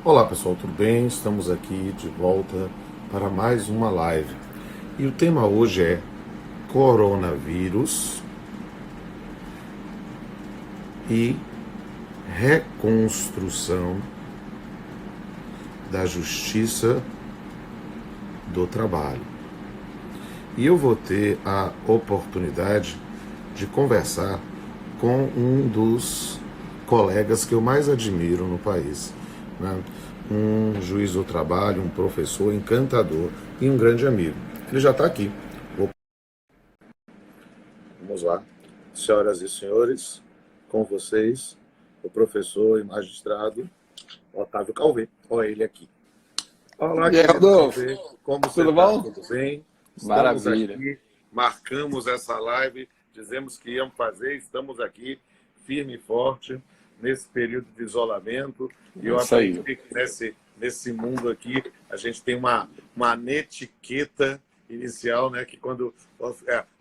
Olá pessoal, tudo bem? Estamos aqui de volta para mais uma live. E o tema hoje é coronavírus e reconstrução da justiça do trabalho. E eu vou ter a oportunidade de conversar com um dos colegas que eu mais admiro no país, né? Um juiz do trabalho, um professor encantador e um grande amigo. Ele já está aqui. Vamos lá. Senhoras e senhores, com vocês, o professor e magistrado Otávio Calvé. Olha ele aqui. Olá, E aí, querido Rodolfo, Calvé, como você tudo está? bom? Tudo bem? Estamos Maravilha. aqui, marcamos essa live, dizemos que íamos fazer, estamos aqui, firme e forte, nesse período de isolamento, e É eu isso aí. aprendi que nesse mundo aqui, a gente tem uma netiqueta inicial, né, que quando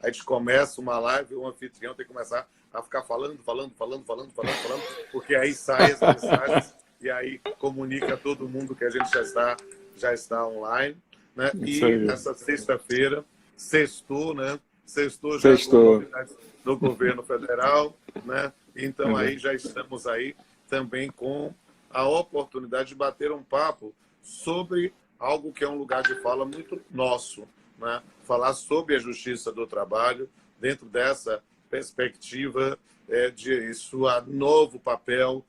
a gente começa uma live, o anfitrião tem que começar a ficar falando, porque aí saem as mensagens, e aí comunica a todo mundo que a gente já está online, né? Isso E aí. nessa sexta-feira, sextou, né? Sextou já com Sextou. novidades do governo federal, né? Então Uhum. aí já estamos aí também com a oportunidade de bater um papo sobre algo que é um lugar de fala muito nosso, né? Falar sobre a justiça do trabalho dentro dessa perspectiva de sua novo papel,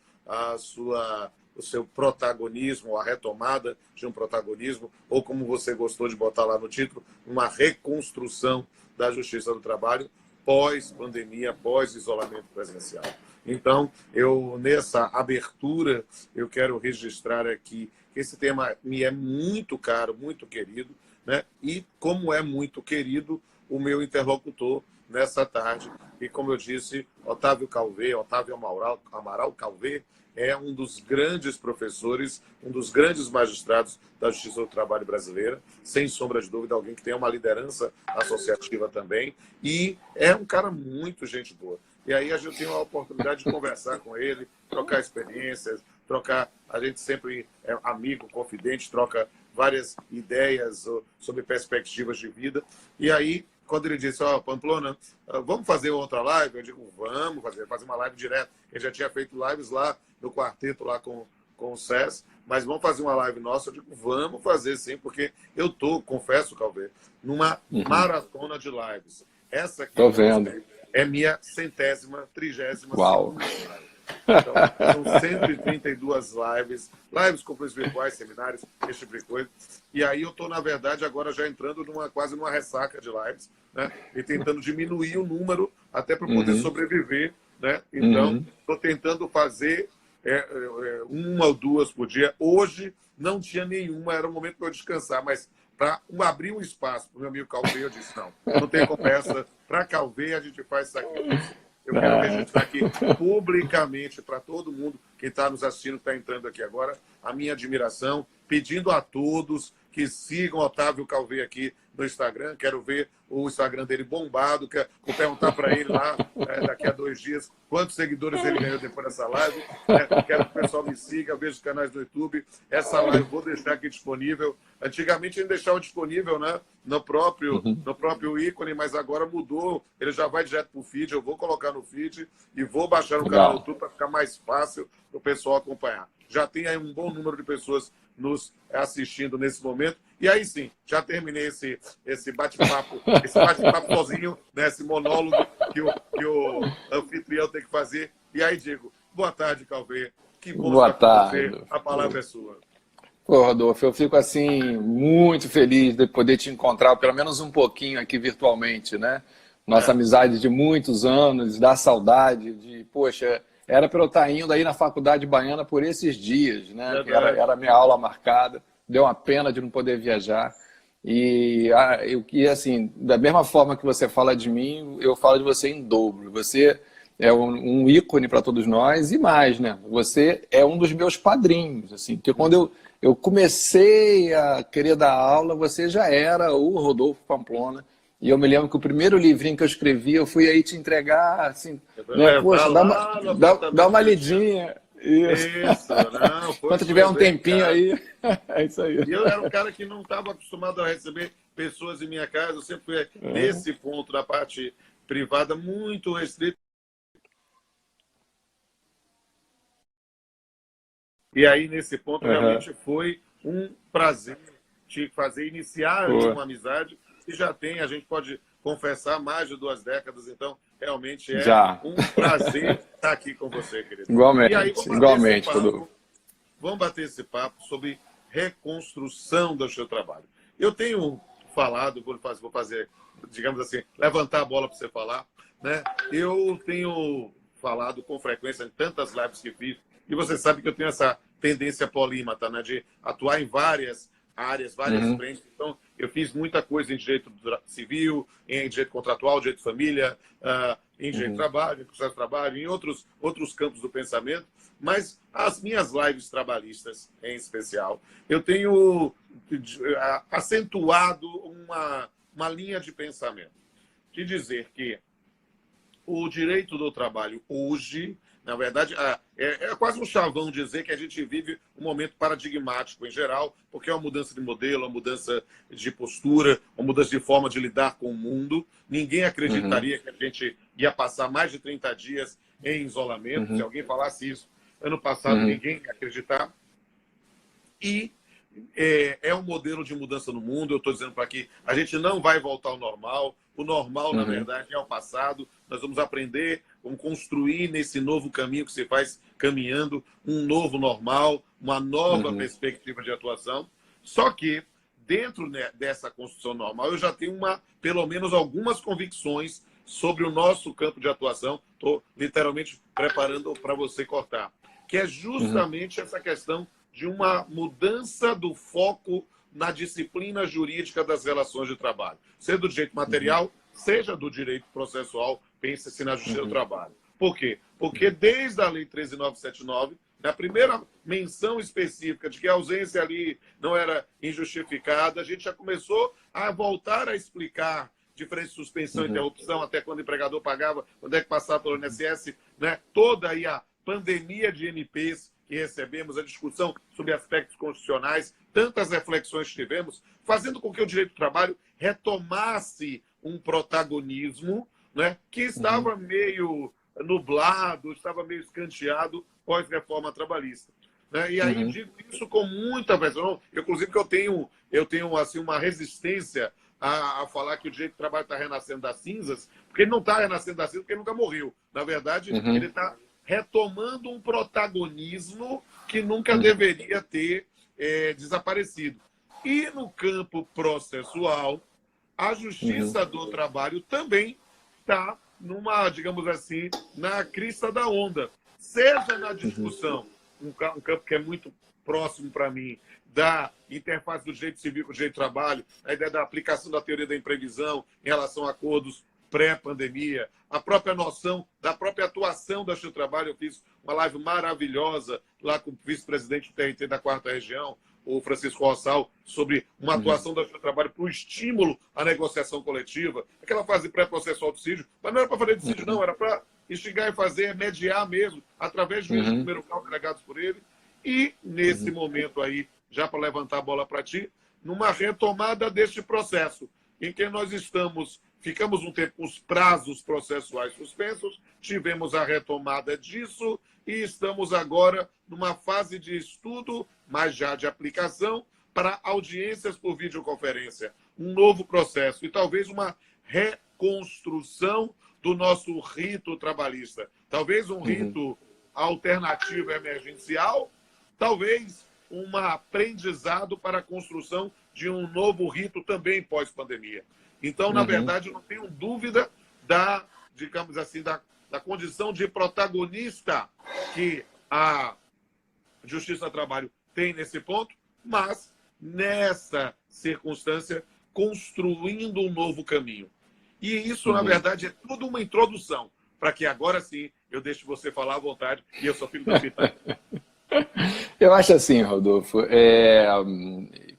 o seu protagonismo, a retomada de um protagonismo, ou como você gostou de botar lá no título, uma reconstrução da justiça do trabalho pós-pandemia, pós-isolamento presencial. Então, nessa abertura, eu quero registrar aqui que esse tema me é muito caro, muito querido, né? E como é muito querido o meu interlocutor nessa tarde. E como eu disse, Otávio Amaral Calvé, é um dos grandes professores, um dos grandes magistrados da Justiça do Trabalho brasileira, sem sombra de dúvida, alguém que tem uma liderança associativa também, e é um cara muito gente boa. E aí a gente tem a oportunidade de conversar com ele, trocar experiências, a gente sempre é amigo, confidente, troca várias ideias sobre perspectivas de vida. E aí, quando ele disse, Pamplona, vamos fazer outra live? Eu digo, vamos fazer uma live direto. Ele já tinha feito lives lá no quarteto, lá com o SES, mas vamos fazer uma live nossa? Eu digo, vamos fazer sim, porque eu confesso, Calvé, numa maratona de lives. Essa aqui Tô que nós vendo. temos é minha 132ª Uau. live. Então, são 132 lives com cursos virtuais, seminários, esse tipo de coisa. E aí eu estou, na verdade, agora já entrando quase numa ressaca de lives, né? E tentando diminuir o número até para poder sobreviver, né? Então, estou tentando fazer uma ou duas por dia. Hoje não tinha nenhuma, era o momento para eu descansar, mas para abrir um espaço para o meu amigo Calvé, eu disse, não tem conversa. Para Calvé, a gente faz sacrifício. Eu quero registrar aqui publicamente para todo mundo que está nos assistindo, que está entrando aqui agora, a minha admiração, pedindo a todos que sigam Otávio Calvé aqui no Instagram. Quero ver o Instagram dele bombado. Vou perguntar para ele lá, daqui a 2 dias, quantos seguidores ele ganhou depois dessa live. Quero que o pessoal me siga, veja os canais do YouTube. Essa live vou deixar aqui disponível. Antigamente a gente deixava disponível, né, no próprio ícone, mas agora mudou. Ele já vai direto para o feed. Eu vou colocar no feed e vou baixar no canal do Legal. YouTube para ficar mais fácil para o pessoal acompanhar. Já tem aí um bom número de pessoas nos assistindo nesse momento. E aí sim, já terminei esse bate-papo sozinho, né, esse monólogo que o anfitrião tem que fazer. E aí digo, boa tarde, Calvé. Que bom Boa estar com você. tarde. A palavra é sua. Pô, Rodolfo, eu fico assim muito feliz de poder te encontrar, pelo menos um pouquinho aqui virtualmente, né? Nossa amizade de muitos anos, dá saudade de, poxa, era para eu estar indo aí na Faculdade Baiana por esses dias, né? Que Verdade. era a minha aula marcada, deu uma pena de não poder viajar. E assim, da mesma forma que você fala de mim, eu falo de você em dobro. Você é um ícone para todos nós e mais, né? Você é um dos meus padrinhos, assim, porque quando eu comecei a querer dar aula, você já era o Rodolfo Pamplona. E eu me lembro que o primeiro livrinho que eu escrevi, eu fui aí te entregar, assim, Eu vou né? levar Poxa, lá no dá apartamento uma que eu tinha. lidinha. Isso. Isso, não, foi Quando tiver um exemplo, tempinho cara. aí, é isso aí. E eu era um cara que não estava acostumado a receber pessoas em minha casa, eu sempre fui nesse ponto da parte privada muito restrito. E aí, nesse ponto, Uhum. realmente foi um prazer te fazer iniciar ali Pô, uma amizade que já tem, a gente pode confessar, mais de 2 décadas, então realmente é já. um prazer estar aqui com você, querido. E aí, Igualmente, igualmente, Rodolfo. vamos bater esse papo sobre reconstrução do seu trabalho. Eu tenho falado, vou fazer, digamos assim, levantar a bola para você falar, né? Eu tenho falado com frequência em tantas lives que fiz, e você sabe que eu tenho essa tendência polímata, né, de atuar em várias áreas, várias Uhum, frentes. Então, eu fiz muita coisa em direito civil, em direito contratual, direito de família, em direito de uhum, trabalho, em processo de trabalho, em outros campos do pensamento, mas as minhas lives trabalhistas, em especial, eu tenho acentuado uma linha de pensamento, de dizer que o direito do trabalho hoje, na verdade, é quase um chavão dizer que a gente vive um momento paradigmático em geral, porque é uma mudança de modelo, uma mudança de postura, uma mudança de forma de lidar com o mundo. Ninguém uhum, acreditaria que a gente ia passar mais de 30 dias em isolamento. Se uhum, alguém falasse isso ano passado, uhum, ninguém ia acreditar. E é um modelo de mudança no mundo. Eu estou dizendo para que a gente não vai voltar ao normal. O normal, na uhum, verdade, é o passado. Nós vamos aprender, vamos construir nesse novo caminho que se faz caminhando um novo normal, uma nova uhum, perspectiva de atuação. Só que, dentro, né, dessa construção normal, eu já tenho pelo menos algumas convicções sobre o nosso campo de atuação. Estou literalmente preparando para você cortar. Que é uhum, justamente essa questão de uma mudança do foco na disciplina jurídica das relações de trabalho, seja do direito uhum, material, seja do direito processual, pense-se na justiça do uhum, trabalho. Por quê? Porque desde a Lei 13.979, na primeira menção específica de que a ausência ali não era injustificada, a gente já começou a voltar a explicar diferença de suspensão e uhum, interrupção, até quando o empregador pagava, quando é que passava pelo INSS, né? Toda aí a pandemia de NPs que recebemos, a discussão sobre aspectos constitucionais, tantas reflexões que tivemos, fazendo com que o direito do trabalho retomasse um protagonismo, né, que uhum, estava meio nublado, estava meio escanteado pós-reforma trabalhista. Né? E aí uhum, digo isso com muita pressão, inclusive que eu tenho assim, uma resistência a falar que o direito do trabalho está renascendo das cinzas, porque ele não está renascendo das cinzas, porque ele nunca morreu. Na verdade, ele uhum, está retomando um protagonismo que nunca uhum, deveria ter desaparecido. E no campo processual, a uhum, Justiça do Trabalho também está digamos assim, na crista da onda. Seja na uhum, discussão, um campo que é muito próximo para mim, da interface do direito civil com o direito do trabalho, a ideia da aplicação da teoria da imprevisão em relação a acordos pré-pandemia, a própria noção da própria atuação da Justiça do Trabalho. Eu fiz uma live maravilhosa lá com o vice-presidente do TRT da 4ª Região, o Francisco Rossal, sobre uma uhum, atuação da Justiça do Trabalho para o estímulo à negociação coletiva, aquela fase pré-processual do dissídio, mas não era para fazer dissídio, não, era para instigar e fazer, mediar mesmo, através de juízes de uhum, primeiro grau delegados por ele. E, nesse momento aí, já para levantar a bola para ti, numa retomada deste processo, em que nós ficamos um tempo com os prazos processuais suspensos, tivemos a retomada disso e estamos agora numa fase de estudo, mas já de aplicação, para audiências por videoconferência. Um novo processo e talvez uma reconstrução do nosso rito trabalhista. Talvez um uhum, rito alternativo emergencial, talvez um aprendizado para a construção de um novo rito também pós-pandemia. Então, na uhum, verdade, eu não tenho dúvida digamos assim, da condição de protagonista que a Justiça do Trabalho tem nesse ponto, mas nessa circunstância, construindo um novo caminho. E isso, na uhum. verdade, é tudo uma introdução, para que agora sim eu deixe você falar à vontade e eu só fico dando pitaco. Eu acho assim, Rodolfo,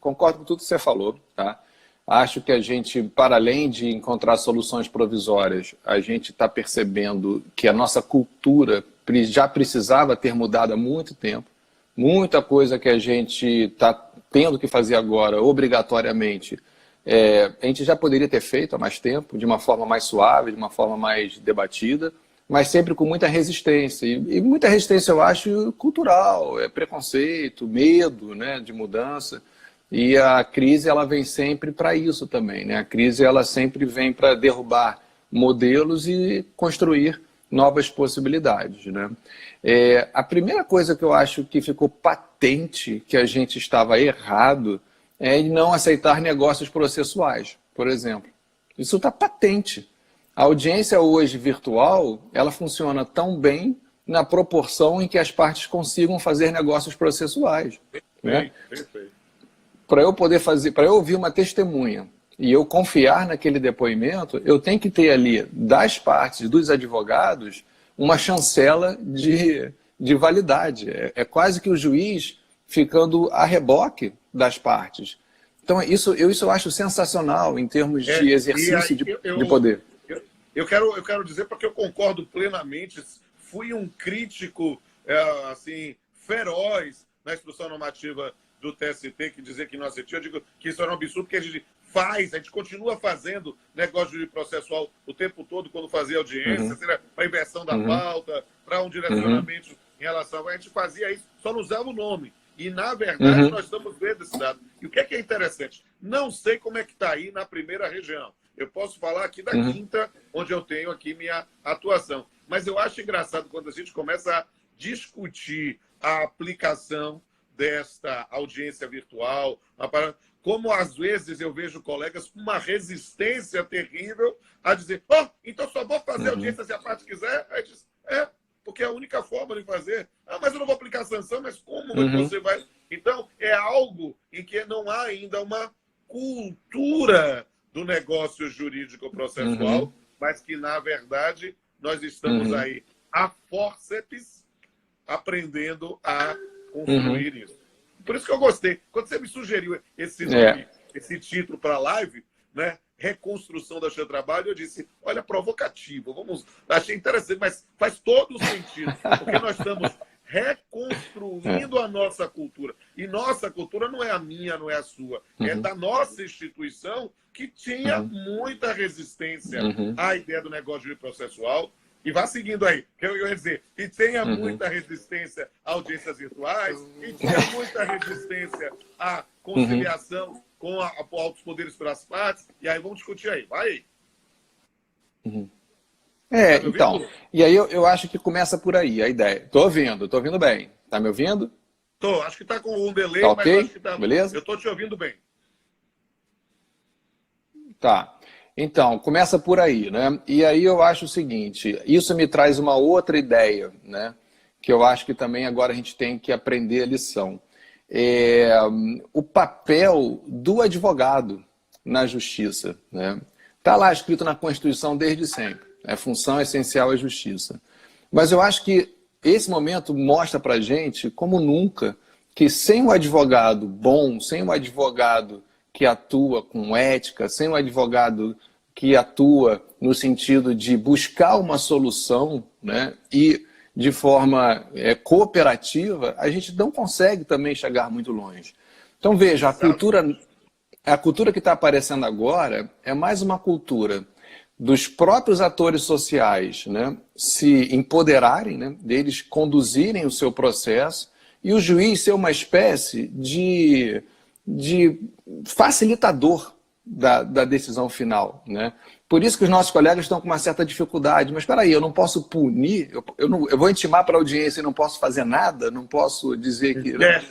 concordo com tudo que você falou, tá? Acho que a gente, para além de encontrar soluções provisórias, a gente está percebendo que a nossa cultura já precisava ter mudado há muito tempo. Muita coisa que a gente está tendo que fazer agora, obrigatoriamente, a gente já poderia ter feito há mais tempo, de uma forma mais suave, de uma forma mais debatida, mas sempre com muita resistência. E muita resistência, eu acho, cultural, preconceito, medo, né, de mudança. E a crise, ela vem sempre para isso também, né? A crise, ela sempre vem para derrubar modelos e construir novas possibilidades, né? A primeira coisa que eu acho que ficou patente que a gente estava errado é em não aceitar negócios processuais, por exemplo. Isso está patente. A audiência hoje virtual, ela funciona tão bem na proporção em que as partes consigam fazer negócios processuais, né? Perfeito. Para eu poder fazer, para eu ouvir uma testemunha e eu confiar naquele depoimento, eu tenho que ter ali, das partes, dos advogados, uma chancela de validade. Quase que o juiz ficando a reboque das partes. Então, isso eu acho sensacional em termos de exercício de poder. Eu quero dizer, porque eu concordo plenamente, fui um crítico assim, feroz na instrução normativa do TST, que dizer que não aceitou. Eu digo que isso era um absurdo, porque a gente continua fazendo negócio de processual o tempo todo, quando fazia audiência, seja para inversão da pauta, para um direcionamento em relação... A gente fazia isso, só não usava o nome. E, na verdade, nós estamos vendo esse dado. E o que é interessante? Não sei como é que está aí na primeira região. Eu posso falar aqui da quinta, onde eu tenho aqui minha atuação. Mas eu acho engraçado quando a gente começa a discutir a aplicação desta audiência virtual, como às vezes eu vejo colegas com uma resistência terrível a dizer, então só vou fazer audiência se a parte quiser. Aí diz, porque é a única forma de fazer. Mas eu não vou aplicar sanção, mas como você vai... Então, é algo em que não há ainda uma cultura do negócio jurídico processual, mas que, na verdade, nós estamos aí a fórceps aprendendo a construir isso. Por isso que eu gostei. Quando você me sugeriu esse nome, esse título para a live, né? Reconstrução da Justiça do Trabalho, eu disse, olha, provocativo. Achei interessante, mas faz todo o sentido, porque nós estamos reconstruindo a nossa cultura. E nossa cultura não é a minha, não é a sua. É da nossa instituição, que tinha muita resistência à ideia do negócio processual. E vá seguindo aí, que eu ia dizer, e tenha muita resistência a audiências virtuais, e tinha muita resistência à conciliação com altos poderes pelas partes, e aí vamos discutir aí, vai aí. Então, e aí eu acho que começa por aí a ideia. Tô ouvindo bem. Tá me ouvindo? Tô, acho que tá com um delay, tá mas okay? acho que tá... Beleza? Eu tô te ouvindo bem. Tá. Então, começa por aí, né? E aí eu acho o seguinte, isso me traz uma outra ideia, né? Que eu acho que também agora a gente tem que aprender a lição. O papel do advogado na justiça, né? Tá lá escrito na Constituição desde sempre. A função essencial é a justiça. Mas eu acho que esse momento mostra pra gente, como nunca, que sem um advogado bom, sem um advogado que atua com ética, sem um advogado que atua no sentido de buscar uma solução, né, e de forma cooperativa, a gente não consegue também chegar muito longe. Então, veja, a cultura que está aparecendo agora é mais uma cultura dos próprios atores sociais, né, se empoderarem, né, deles conduzirem o seu processo, e o juiz ser uma espécie de facilitador da decisão final, né? Por isso que os nossos colegas estão com uma certa dificuldade. Mas espera aí, eu não posso punir, eu vou intimar para a audiência e não posso fazer nada, não posso dizer que... Né?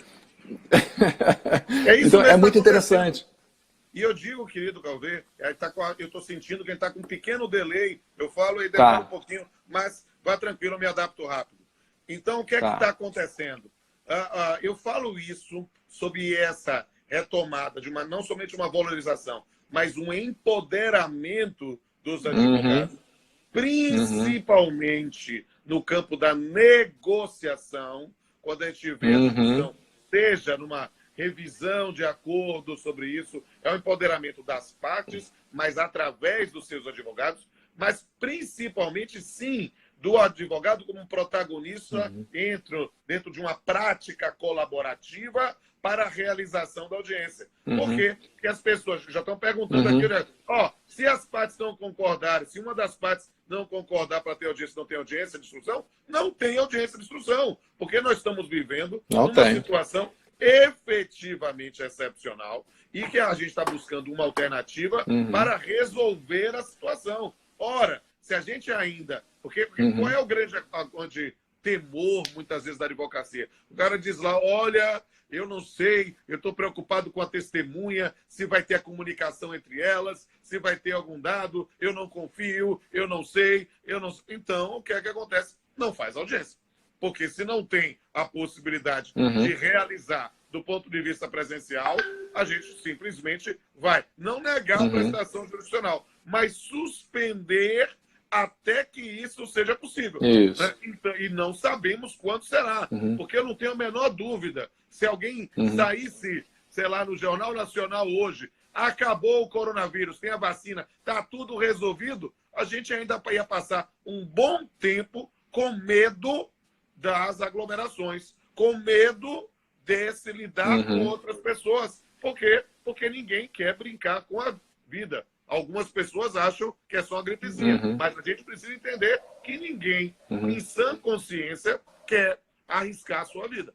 Isso então, é muito interessante. E eu digo, querido Calvê, eu estou sentindo que ele está com um pequeno delay. Eu falo e demora um pouquinho, mas vá tranquilo, eu me adapto rápido. Então, o que é que está acontecendo? Eu falo isso sobre essa retomada de não somente uma valorização, mas um empoderamento dos advogados, principalmente no campo da negociação, quando a gente vê a discussão, seja numa revisão de acordo sobre isso, é o empoderamento das partes, mas através dos seus advogados, mas principalmente, sim, do advogado como um protagonista dentro de uma prática colaborativa para a realização da audiência. Por quê? Porque as pessoas já estão perguntando aqui, né? Se as partes não concordarem, se uma das partes não concordar para ter audiência, não tem audiência de instrução, não tem audiência de instrução, porque nós estamos vivendo uma situação efetivamente excepcional e que a gente está buscando uma alternativa para resolver a situação. Ora, se a gente ainda... Porque qual é o grande temor, muitas vezes, da advocacia? O cara diz lá, olha, eu não sei, eu estou preocupado com a testemunha, se vai ter a comunicação entre elas, se vai ter algum dado, eu não confio, eu não sei, eu não... Então, o que é que acontece? Não faz audiência. Porque se não tem a possibilidade de realizar do ponto de vista presencial, a gente simplesmente vai não negar a prestação jurisdicional, mas suspender até que isso seja possível. Isso. Né? E não sabemos quando será, porque eu não tenho a menor dúvida. Se alguém saísse, sei lá, no Jornal Nacional hoje, acabou o coronavírus, tem a vacina, está tudo resolvido, a gente ainda ia passar um bom tempo com medo das aglomerações, com medo de se lidar com outras pessoas. Por quê? Porque ninguém quer brincar com a vida. Algumas pessoas acham que é só uma gripezinha, mas a gente precisa entender que ninguém, em sã consciência, quer arriscar a sua vida.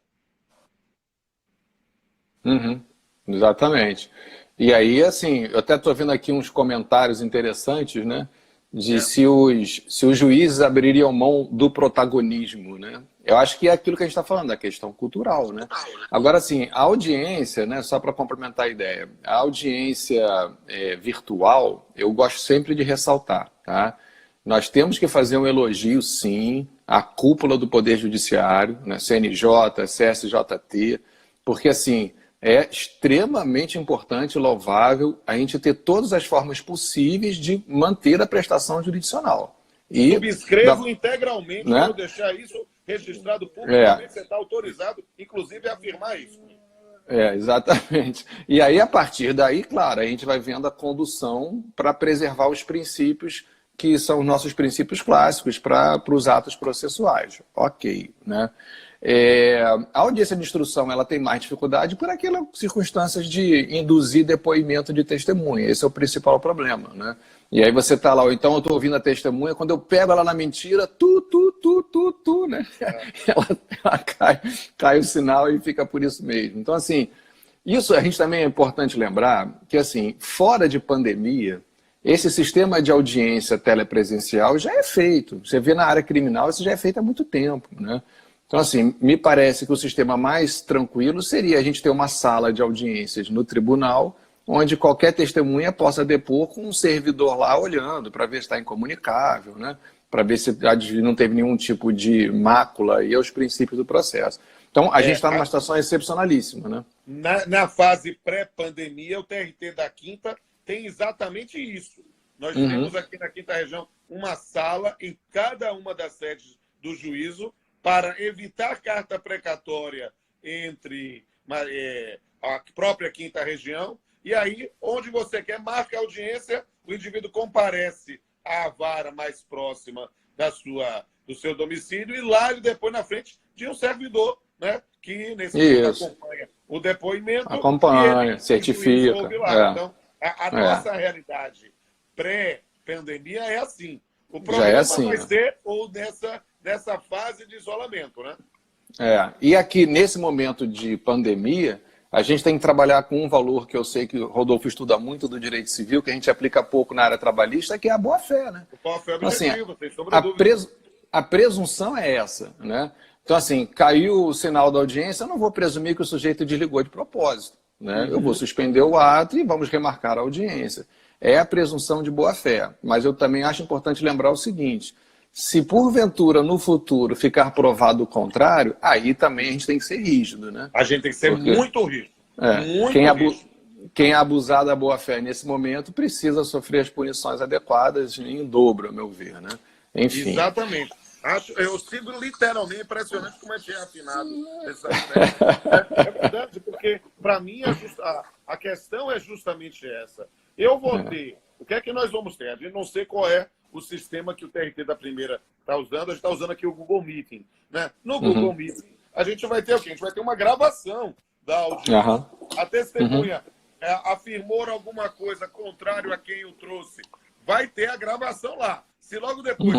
Exatamente. E aí, assim, eu até estou vendo aqui uns comentários interessantes, né? De se os juízes abririam mão do protagonismo, né? Eu acho que é aquilo que a gente está falando, da questão cultural, né? Agora, assim, a audiência, né, só para complementar a ideia, a audiência virtual, eu gosto sempre de ressaltar, tá? Nós temos que fazer um elogio, sim, à cúpula do Poder Judiciário, né, CNJ, CSJT, porque, assim, é extremamente importante e louvável a gente ter todas as formas possíveis de manter a prestação jurisdicional. E subscrevo integralmente, né? Quero deixar isso registrado publicamente, você está autorizado, inclusive, a afirmar isso. Exatamente. E aí, a partir daí, claro, a gente vai vendo a condução para preservar os princípios que são os nossos princípios clássicos para os atos processuais. Ok, né? A audiência de instrução ela tem mais dificuldade por aquelas circunstâncias de induzir depoimento de testemunha. Esse é o principal problema, né? E aí você está lá, ou então eu estou ouvindo a testemunha, quando eu pego ela na mentira, né? Ela cai o sinal e fica por isso mesmo. Então, assim, isso a gente também é importante lembrar que, assim, fora de pandemia, esse sistema de audiência telepresencial já é feito. Você vê na área criminal, isso já é feito há muito tempo, né? Então, assim, me parece que o sistema mais tranquilo seria a gente ter uma sala de audiências no tribunal, onde qualquer testemunha possa depor com um servidor lá olhando para ver se está incomunicável, né? Para ver se não teve nenhum tipo de mácula e aos princípios do processo. Então, a gente está numa situação excepcionalíssima, né? Na fase pré-pandemia, o TRT da Quinta tem exatamente isso. Nós temos aqui na Quinta Região uma sala em cada uma das sedes do juízo para evitar carta precatória entre a própria Quinta Região. E aí, onde você quer, marca a audiência, o indivíduo comparece à vara mais próxima do seu domicílio e lá ele depõe na frente de um servidor, né? Que nesse momento acompanha o depoimento. Acompanha, certifica. Então, a nossa realidade pré-pandemia é assim. O problema vai ser ou dessa fase de isolamento, né? E aqui, nesse momento de pandemia, a gente tem que trabalhar com um valor que eu sei que o Rodolfo estuda muito do direito civil, que a gente aplica pouco na área trabalhista, que é a boa-fé, né? O boa-fé então, assim, sem sombra de dúvida. A presunção é essa, né? Então, assim, caiu o sinal da audiência, eu não vou presumir que o sujeito desligou de propósito, né? Eu vou suspender o ato e vamos remarcar a audiência. É a presunção de boa-fé, mas eu também acho importante lembrar o seguinte: se porventura no futuro ficar provado o contrário, aí também a gente tem que ser rígido, né? A gente tem que ser muito rígido. Quem abusar da boa-fé nesse momento precisa sofrer as punições adequadas em dobro, a meu ver, né? Enfim. Exatamente. Eu sigo literalmente, impressionante como é que é afinado. É verdade, porque para mim a questão é justamente essa. Eu vou ter, o que é que nós vamos ter? A gente não sei qual é o sistema que o TRT da primeira está usando. A gente está usando aqui o Google Meeting, né? No Google Meeting, a gente vai ter o quê? A gente vai ter uma gravação da audiência. A testemunha afirmou alguma coisa contrário a quem o trouxe. Vai ter a gravação lá. Se logo depois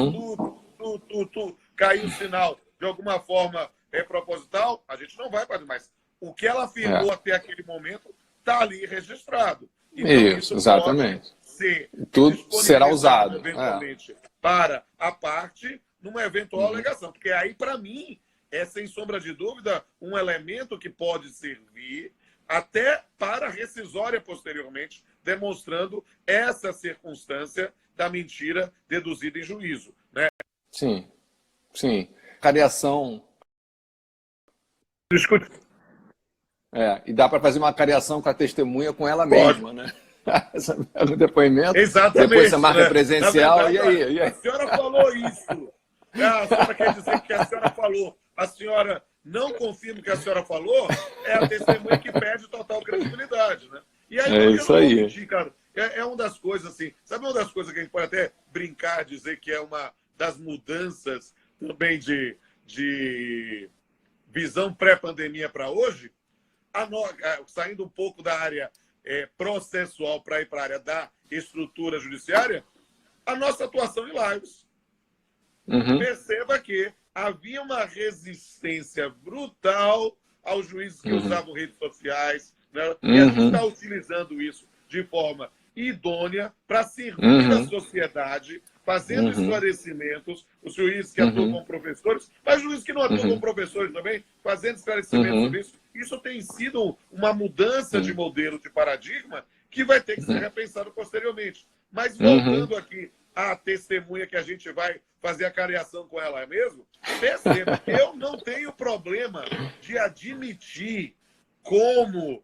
cair o sinal de alguma forma proposital, a gente não vai fazer mais. O que ela afirmou até aquele momento está ali registrado. Então, isso exatamente. Tudo será usado eventualmente para a parte numa eventual alegação. Porque aí, para mim, é sem sombra de dúvida um elemento que pode servir até para rescisória posteriormente, demonstrando essa circunstância da mentira deduzida em juízo, né? Sim, sim. Cariação. Discute. E dá para fazer uma cariação com a testemunha com ela mesma, né? O depoimento. Exatamente. Depois você marca presencial. Verdade, e aí? A senhora falou isso. A senhora quer dizer que a senhora falou. A senhora não confirma o que a senhora falou, é a testemunha que perde total credibilidade, né? E aí, é isso aí. Mentir, cara, é uma das coisas assim. Sabe uma das coisas que a gente pode até brincar, dizer que é uma das mudanças também de visão pré-pandemia para hoje? Saindo um pouco da área processual para ir para a área da estrutura judiciária, a nossa atuação em lives. Perceba que havia uma resistência brutal aos juízes que usavam redes sociais, né? E a gente está utilizando isso de forma idônea para servir a sociedade, fazendo esclarecimentos, os juízes que atuam como professores, mas juízes que não atuam como professores também, fazendo esclarecimentos sobre isso. Isso tem sido uma mudança de modelo, de paradigma, que vai ter que ser repensado posteriormente. Mas voltando aqui à testemunha que a gente vai fazer a cariação com ela mesmo, perceba, eu não tenho problema de admitir como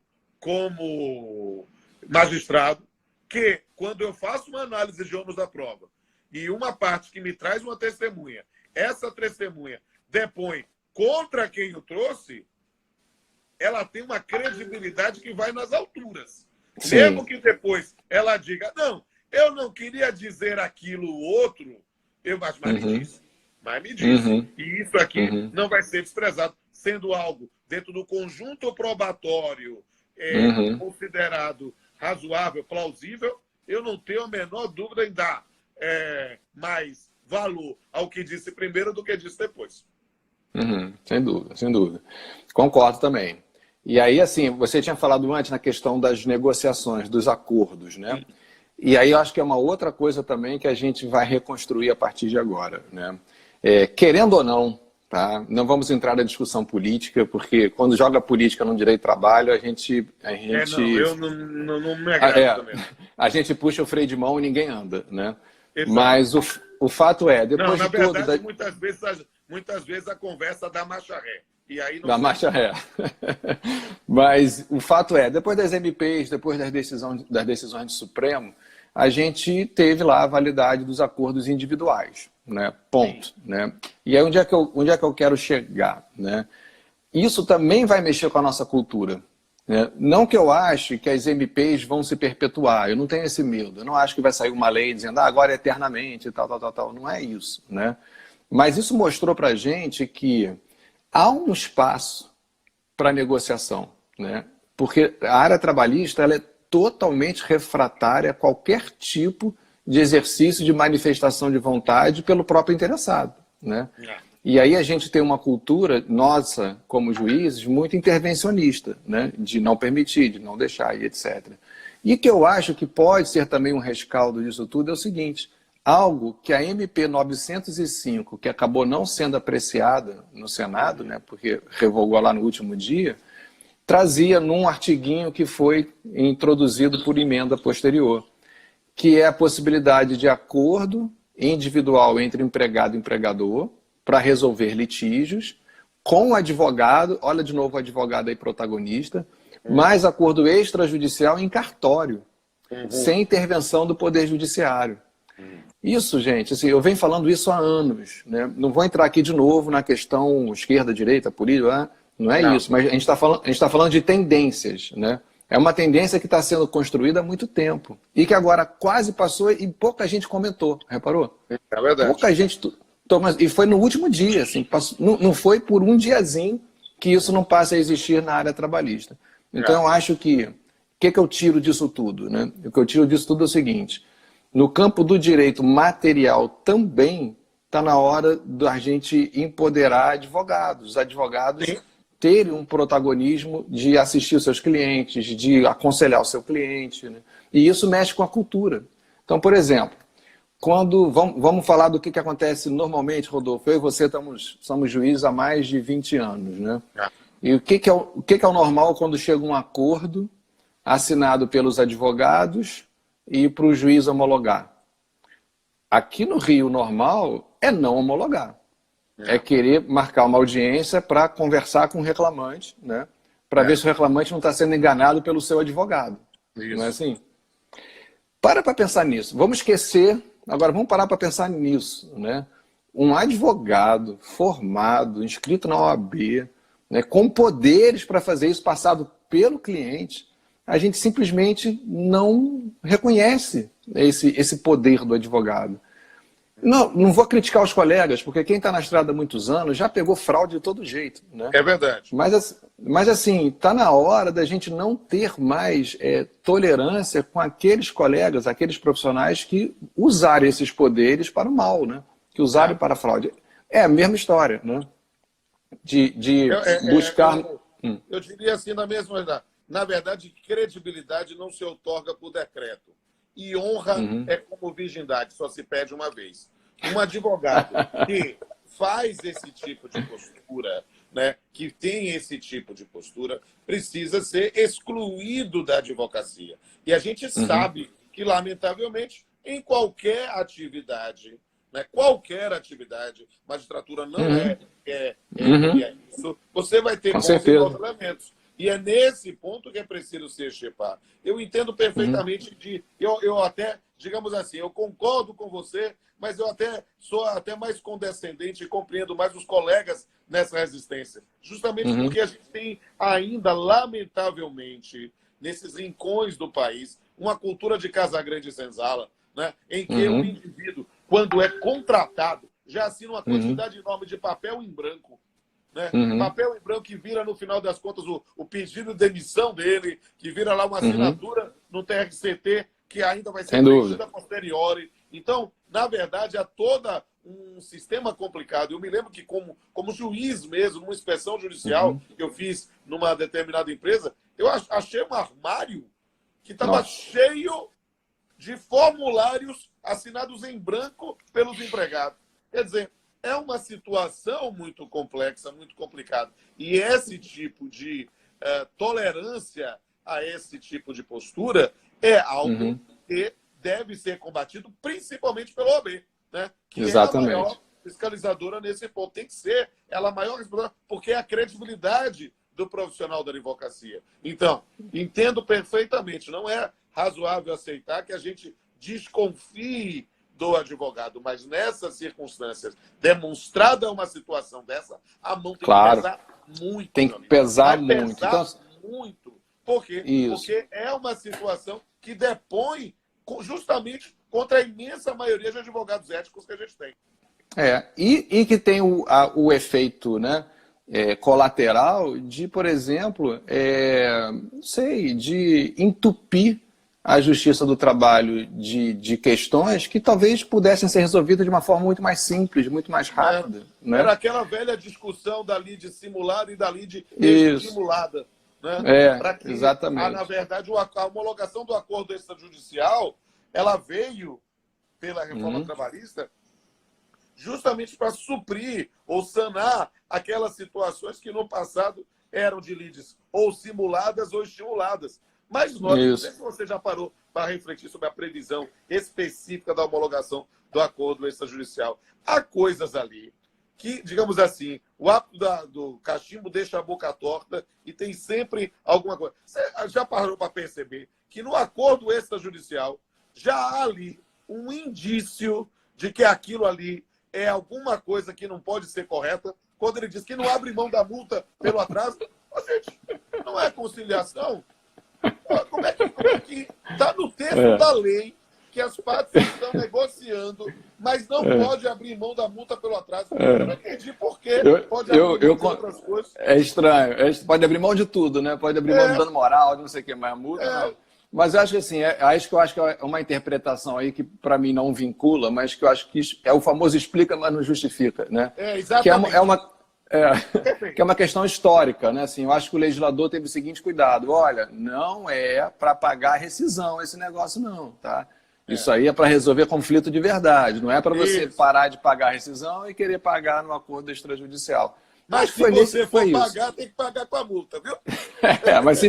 magistrado que, quando eu faço uma análise de ônus da prova e uma parte que me traz uma testemunha, essa testemunha depõe contra quem o trouxe, ela tem uma credibilidade que vai nas alturas. Sim. Mesmo que depois ela diga, não, eu não queria dizer aquilo outro, mas me disse. E isso aqui não vai ser desprezado, sendo algo dentro do conjunto probatório considerado razoável, plausível, eu não tenho a menor dúvida em dar mais valor ao que disse primeiro do que disse depois. Sem dúvida, sem dúvida. Concordo também. E aí, assim, você tinha falado antes na questão das negociações, dos acordos, né? E aí eu acho que é uma outra coisa também que a gente vai reconstruir a partir de agora, né? Querendo ou não, tá? Não vamos entrar na discussão política, porque quando joga política no direito do trabalho, a gente eu não me agrado também. A gente puxa o freio de mão e ninguém anda, né? Exato. Mas o fato é, depois de tudo... verdade, muitas vezes a conversa dá marcha ré. E aí da marcha ré. Mas o fato é, depois das MPs, depois das decisões do Supremo, a gente teve lá a validade dos acordos individuais, né? Ponto. Né? E aí onde é que eu quero chegar? Né? Isso também vai mexer com a nossa cultura. Né? Não que eu ache que as MPs vão se perpetuar, eu não tenho esse medo. Eu não acho que vai sair uma lei dizendo agora é eternamente e tal. Não é isso. Né? Mas isso mostrou para a gente que há um espaço para negociação, né? Porque a área trabalhista ela é totalmente refratária a qualquer tipo de exercício de manifestação de vontade pelo próprio interessado, né? E aí a gente tem uma cultura nossa, como juízes, muito intervencionista, né? De não permitir, de não deixar e etc. E que eu acho que pode ser também um rescaldo disso tudo é o seguinte: algo que a MP 905, que acabou não sendo apreciada no Senado, né, porque revogou lá no último dia, trazia num artiguinho que foi introduzido por emenda posterior, que é a possibilidade de acordo individual entre empregado e empregador para resolver litígios, com o advogado, olha de novo o advogado aí protagonista, mais acordo extrajudicial em cartório, sem intervenção do Poder Judiciário. Isso, gente, assim, eu venho falando isso há anos, né? Não vou entrar aqui de novo na questão esquerda, direita, política, não é isso, mas a gente está falando de tendências, né? é uma tendência que está sendo construída há muito tempo e que agora quase passou e pouca gente comentou, reparou? É verdade. Pouca gente... E foi no último dia, assim, não foi por um diazinho que isso não passa a existir na área trabalhista. Então, eu acho que... O que eu tiro disso tudo? Né? O que eu tiro disso tudo é o seguinte: no campo do direito material também está na hora da gente empoderar advogados. Os advogados terem um protagonismo de assistir os seus clientes, de aconselhar o seu cliente. Né? E isso mexe com a cultura. Então, por exemplo, vamos falar do que acontece normalmente, Rodolfo. Eu e você somos juízes há mais de 20 anos. Né? E o que é o normal quando chega um acordo assinado pelos advogados e para o juiz homologar? Aqui no Rio, normal é não homologar. É querer marcar uma audiência para conversar com o reclamante, né? Para ver se o reclamante não está sendo enganado pelo seu advogado. Isso. Não é assim? Para pensar nisso. Vamos esquecer, agora vamos parar para pensar nisso. Né? Um advogado formado, inscrito na OAB, né, com poderes para fazer isso passado pelo cliente, a gente simplesmente não reconhece esse poder do advogado. Não vou criticar os colegas, porque quem está na estrada há muitos anos já pegou fraude de todo jeito. Né? É verdade. Mas assim, está na hora da gente não ter mais tolerância com aqueles colegas, aqueles profissionais que usaram esses poderes para o mal, né? Que usaram para a fraude. É a mesma história, né? De buscar... Eu diria assim, na verdade, credibilidade não se outorga por decreto. E honra é como virgindade, só se pede uma vez. Um advogado que faz esse tipo de postura, né, que tem esse tipo de postura, precisa ser excluído da advocacia. E a gente sabe que, lamentavelmente, em qualquer atividade, magistratura não é isso, você vai ter bons e maus elementos. E é nesse ponto que é preciso se extirpar. Eu entendo perfeitamente eu até, digamos assim, eu concordo com você, mas eu até sou mais condescendente e compreendo mais os colegas nessa resistência. Justamente porque a gente tem ainda, lamentavelmente, nesses rincões do país, uma cultura de casa grande e senzala, né, em que o indivíduo, quando é contratado, já assina uma quantidade enorme de papel em branco. Né? Papel em branco que vira, no final das contas, o pedido de demissão dele, que vira lá uma assinatura no TRCT, que ainda vai ser preenchida a posteriori. Então, na verdade, há todo um sistema complicado. Eu me lembro que, como juiz mesmo, numa inspeção judicial que eu fiz numa determinada empresa, eu achei um armário que estava cheio de formulários assinados em branco pelos empregados. Quer dizer, é uma situação muito complexa, muito complicada. E esse tipo de tolerância a esse tipo de postura é algo que deve ser combatido principalmente pela OAB, né? Que Exatamente. É a maior fiscalizadora nesse ponto. Tem que ser ela a maior fiscalizadora, porque é a credibilidade do profissional da advocacia. Então, entendo perfeitamente, não é razoável aceitar que a gente desconfie do advogado, mas nessas circunstâncias, demonstrada uma situação dessa, a mão tem que pesar muito. Tem que pesar muito. Muito. Por quê? Porque é uma situação que depõe justamente contra a imensa maioria de advogados éticos que a gente tem. E que tem o efeito, né, colateral de, por exemplo, de entupir a Justiça do Trabalho de questões que talvez pudessem ser resolvidas de uma forma muito mais simples, muito mais rápida. Né? Era aquela velha discussão da lide simulada e da lide estimulada. Né? Exatamente. Na verdade, a homologação do acordo extrajudicial, ela veio pela reforma trabalhista justamente para suprir ou sanar aquelas situações que no passado eram de lides ou simuladas ou estimuladas. Mas nós, não sei se você já parou para refletir sobre a previsão específica da homologação do acordo extrajudicial. Há coisas ali que, digamos assim, o ato do cachimbo deixa a boca torta e tem sempre alguma coisa. Você já parou para perceber que no acordo extrajudicial já há ali um indício de que aquilo ali é alguma coisa que não pode ser correta, quando ele diz que não abre mão da multa pelo atraso? Gente, não é conciliação? Como é que está no texto da lei que as partes estão negociando, mas não pode abrir mão da multa pelo atraso? Eu não entendi por quê. Pode abrir mão de outras coisas. É estranho. Pode abrir mão de tudo, né? Pode abrir mão de dano moral, de não sei o que, mas multa não. Mas eu acho que assim, eu acho que é uma interpretação aí que para mim não vincula, mas que eu acho que é o famoso explica, mas não justifica, né? Exatamente. Que é uma questão histórica, né? Assim, eu acho que o legislador teve o seguinte cuidado: olha, não é para pagar rescisão esse negócio, não, tá? Isso aí é para resolver conflito de verdade, não é para você parar de pagar a rescisão e querer pagar no acordo extrajudicial. Mas se você for pagar, tem que pagar com a multa, viu? Mas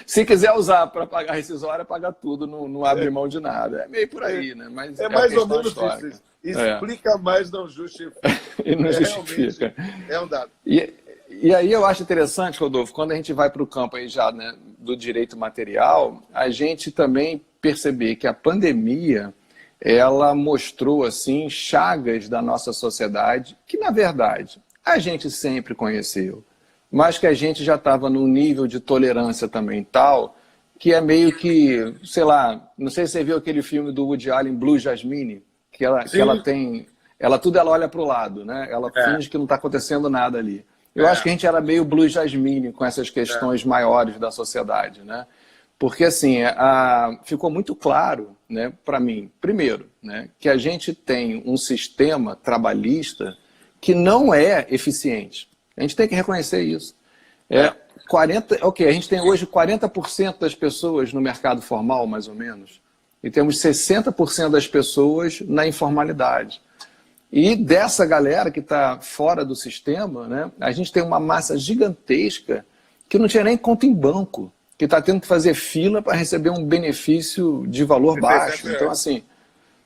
se quiser usar para pagar rescisória, paga tudo, não abre mão de nada. É meio por aí, né? Mas é mais ou menos isso. Explica, mas não justifica. E não justifica. É um dado. E aí eu acho interessante, Rodolfo, quando a gente vai para o campo aí já, né, do direito material, a gente também perceber que a pandemia ela mostrou assim chagas da nossa sociedade que, na verdade, a gente sempre conheceu, mas que a gente já estava num nível de tolerância também tal, que é meio que, sei lá, não sei se você viu aquele filme do Woody Allen, Blue Jasmine, que ela tem, ela olha para o lado, né? Ela finge que não está acontecendo nada ali. Eu acho que a gente era meio Blue Jasmine com essas questões maiores da sociedade, né? Porque assim, ficou muito claro, né, para mim, primeiro, né, que a gente tem um sistema trabalhista que não é eficiente. A gente tem que reconhecer isso. A gente tem hoje 40% das pessoas no mercado formal, mais ou menos, e temos 60% das pessoas na informalidade. E dessa galera que está fora do sistema, né, a gente tem uma massa gigantesca que não tinha nem conta em banco, que está tendo que fazer fila para receber um benefício de valor baixo. Então, assim,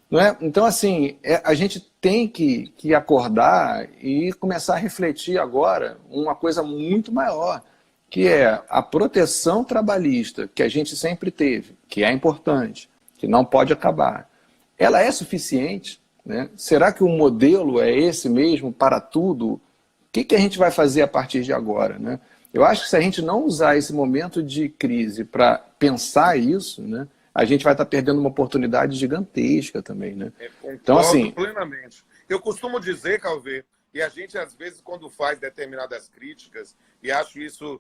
não é? Então, assim, a gente tem que acordar e começar a refletir agora uma coisa muito maior, que é a proteção trabalhista que a gente sempre teve, que é importante, que não pode acabar. Ela é suficiente? Né? Será que o modelo é esse mesmo para tudo? O que a gente vai fazer a partir de agora? Né? Eu acho que se a gente não usar esse momento de crise para pensar isso, né, a gente vai estar perdendo uma oportunidade gigantesca também. Né? Então, assim, plenamente. Eu costumo dizer, Calvê, e a gente às vezes quando faz determinadas críticas, e acho isso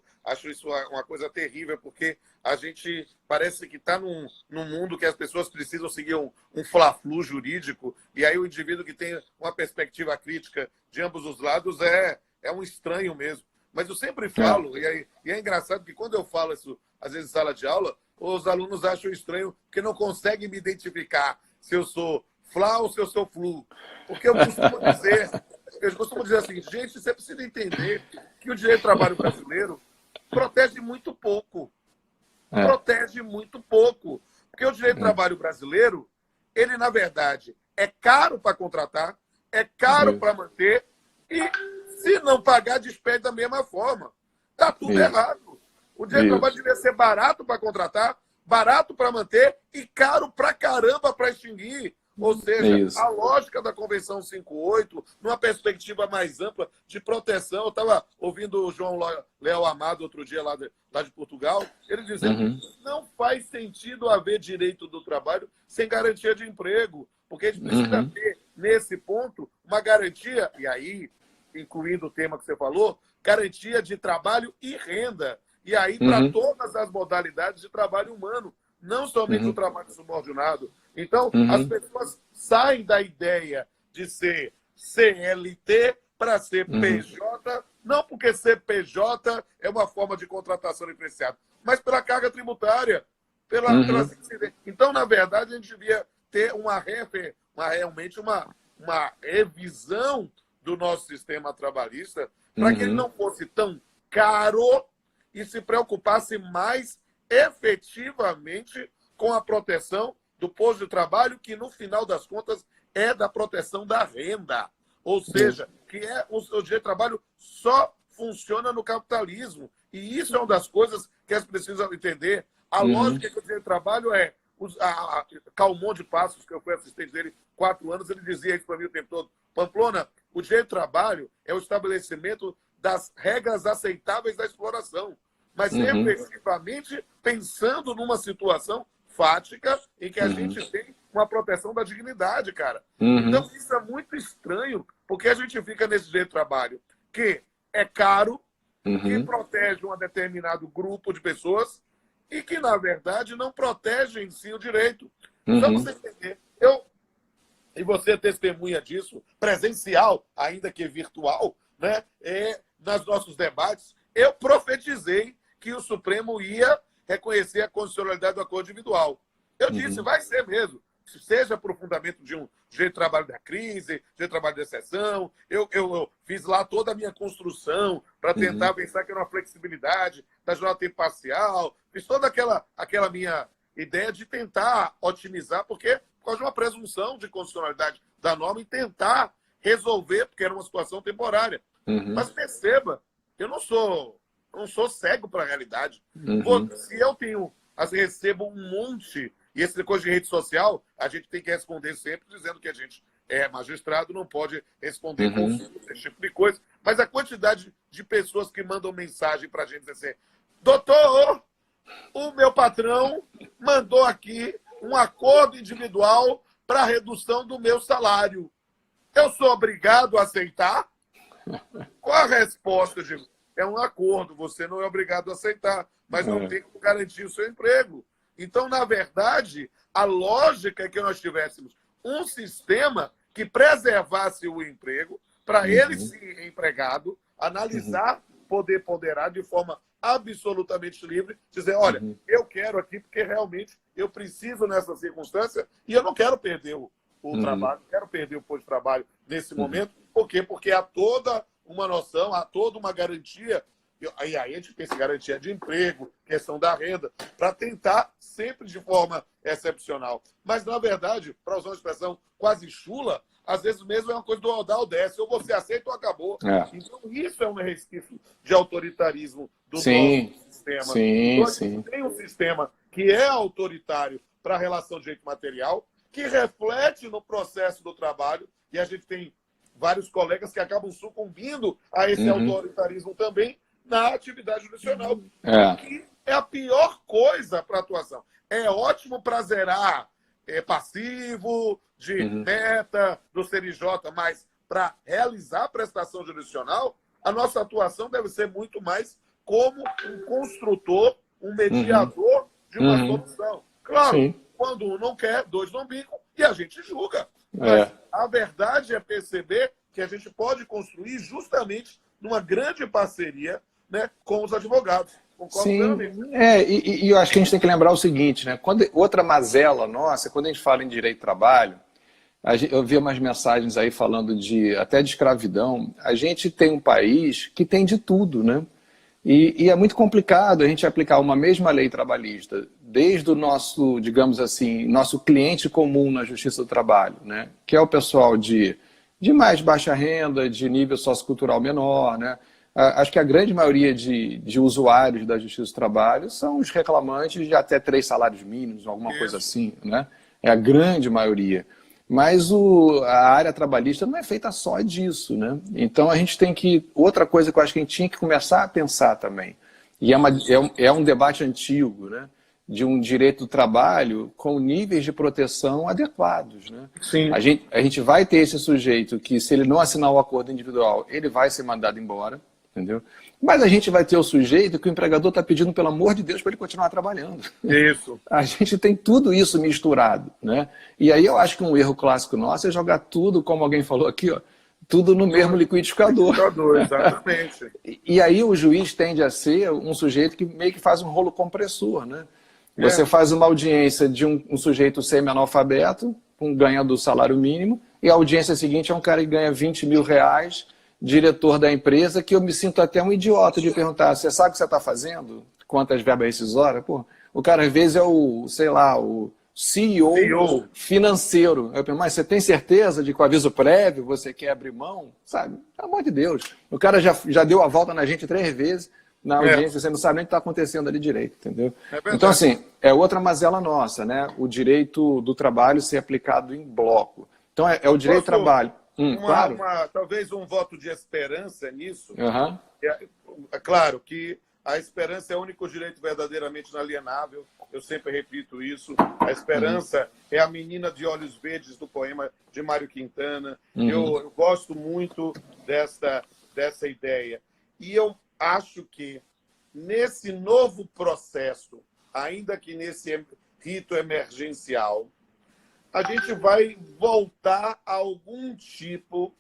uma coisa terrível, porque a gente parece que está num mundo que as pessoas precisam seguir um fla-flu jurídico, e aí o indivíduo que tem uma perspectiva crítica de ambos os lados é um estranho mesmo. Mas eu sempre falo, e é engraçado que quando eu falo isso, às vezes em sala de aula, os alunos acham estranho porque não conseguem me identificar se eu sou fla ou se eu sou flu. Porque eu costumo dizer assim, gente, você precisa entender que o direito do trabalho brasileiro protege muito pouco. Protege muito pouco. Porque o direito do trabalho brasileiro, ele, na verdade, é caro para contratar, é caro para manter e, se não pagar, despede da mesma forma. Está tudo errado. O direito do trabalho devia ser barato para contratar, barato para manter e caro para caramba para extinguir. Ou seja, a lógica da Convenção 58, numa perspectiva mais ampla de proteção. Eu estava ouvindo o João Léo Amado outro dia lá de Portugal, ele dizendo que não faz sentido haver direito do trabalho sem garantia de emprego, porque a gente precisa ter, nesse ponto, uma garantia, e aí, incluindo o tema que você falou, garantia de trabalho e renda. E aí, para todas as modalidades de trabalho humano, não somente o trabalho subordinado. Então, as pessoas saem da ideia de ser CLT para ser PJ, não porque ser PJ é uma forma de contratação diferenciada, mas pela carga tributária. Então, na verdade, a gente devia ter realmente uma revisão do nosso sistema trabalhista para que ele não fosse tão caro e se preocupasse mais efetivamente com a proteção do posto de trabalho, que no final das contas é da proteção da renda. Ou seja, que o direito de trabalho só funciona no capitalismo. E isso é uma das coisas que eles precisam entender. A lógica que o direito de trabalho é... Calmon de Passos, que eu fui assistente dele 4 anos, ele dizia isso para mim o tempo todo. Pamplona, o direito de trabalho é o estabelecimento das regras aceitáveis da exploração. mas efetivamente pensando numa situação fática em que a gente tem uma proteção da dignidade, cara. Então, isso é muito estranho, porque a gente fica nesse jeito de trabalho que é caro, que protege um determinado grupo de pessoas e que, na verdade, não protege em si o direito. Só você entender. E você testemunha disso, presencial, ainda que virtual, né? Nos nossos debates, eu profetizei que o Supremo ia reconhecer a constitucionalidade do acordo individual. Eu disse, vai ser mesmo. Seja para o fundamento de um jeito de trabalho da crise, jeito de trabalho de exceção. Eu fiz lá toda a minha construção para tentar pensar que era uma flexibilidade da jornada tempo parcial. Fiz toda aquela minha ideia de tentar otimizar, porque por causa de uma presunção de constitucionalidade da norma e tentar resolver, porque era uma situação temporária. Mas perceba, eu não sou cego para a realidade. Se eu recebo um monte, e essa coisa de rede social, a gente tem que responder sempre dizendo que a gente é magistrado, não pode responder com esse tipo de coisa. Mas a quantidade de pessoas que mandam mensagem para a gente dizer assim, doutor, o meu patrão mandou aqui um acordo individual para redução do meu salário. Eu sou obrigado a aceitar? Qual a resposta? Eu digo, é um acordo, você não é obrigado a aceitar, mas não tem como garantir o seu emprego. Então, na verdade, a lógica é que nós tivéssemos um sistema que preservasse o emprego para ele, se empregado, analisar, poder ponderar de forma absolutamente livre, dizer, olha, eu quero aqui porque realmente eu preciso nessa circunstância e eu não quero perder o trabalho, não quero perder o posto de trabalho nesse momento. Por quê? Porque há toda uma noção, há toda uma garantia, e aí a gente pensa em garantia de emprego, questão da renda, para tentar sempre de forma excepcional. Mas, na verdade, para usar uma expressão quase chula, às vezes mesmo é uma coisa do dar ou desce, ou você aceita ou acabou. Então, isso é um resquício de autoritarismo do nosso sistema. Então, a gente tem um sistema que é autoritário para a relação de direito material, que reflete no processo do trabalho, e a gente tem vários colegas que acabam sucumbindo a esse autoritarismo também na atividade judicional, que é a pior coisa para a atuação. É ótimo para zerar passivo, de meta, do CNJ, mas para realizar a prestação judicional, a nossa atuação deve ser muito mais como um construtor, um mediador de uma solução. Claro, quando um não quer, dois não bicam, e a gente julga. Mas a verdade é perceber que a gente pode construir justamente numa grande parceria, né, com os advogados. Concordo plenamente. E eu acho que a gente tem que lembrar o seguinte, né? Outra mazela nossa, quando a gente fala em direito do trabalho, eu vi umas mensagens aí falando até de escravidão. A gente tem um país que tem de tudo, né? E é muito complicado a gente aplicar uma mesma lei trabalhista, desde o nosso, digamos assim, nosso cliente comum na Justiça do Trabalho, né? Que é o pessoal de mais baixa renda, de nível sociocultural menor, né? Acho que a grande maioria de usuários da Justiça do Trabalho são os reclamantes de até 3 salários mínimos, alguma coisa assim, né? É a grande maioria. Mas a área trabalhista não é feita só disso, né? Então a gente tem que... Outra coisa que eu acho que a gente tinha que começar a pensar também, e é um debate antigo, né? De um direito do trabalho com níveis de proteção adequados, né? Sim. A gente vai ter esse sujeito que, se ele não assinar o acordo individual, ele vai ser mandado embora, entendeu? Mas a gente vai ter o sujeito que o empregador está pedindo, pelo amor de Deus, para ele continuar trabalhando. Isso. A gente tem tudo isso misturado, né? E aí eu acho que um erro clássico nosso é jogar tudo, como alguém falou aqui, ó, tudo no mesmo liquidificador. Exatamente. E aí o juiz tende a ser um sujeito que meio que faz um rolo compressor, né? Você faz uma audiência de um sujeito semi-analfabeto, ganhando o salário mínimo, e a audiência seguinte é um cara que ganha 20 mil reais, diretor da empresa, que eu me sinto até um idiota de perguntar, você sabe o que você está fazendo? Quantas verbas rescisórias? Pô, o cara às vezes é o CEO financeiro. Eu pergunto, mas você tem certeza de que com aviso prévio você quer abrir mão? Sabe? Pelo amor de Deus. O cara já deu a volta na gente 3 vezes, na audiência, você não sabe nem o que está acontecendo ali direito, entendeu? Então, assim, é outra mazela nossa, né? O direito do trabalho ser aplicado em bloco. Então, é o direito do trabalho. Claro. Talvez um voto de esperança nisso. É claro que a esperança é o único direito verdadeiramente inalienável. Eu sempre repito isso. A esperança é a menina de olhos verdes do poema de Mário Quintana. Eu gosto muito dessa ideia. E eu acho que nesse novo processo, ainda que nesse rito emergencial, a gente vai voltar a algum tipo,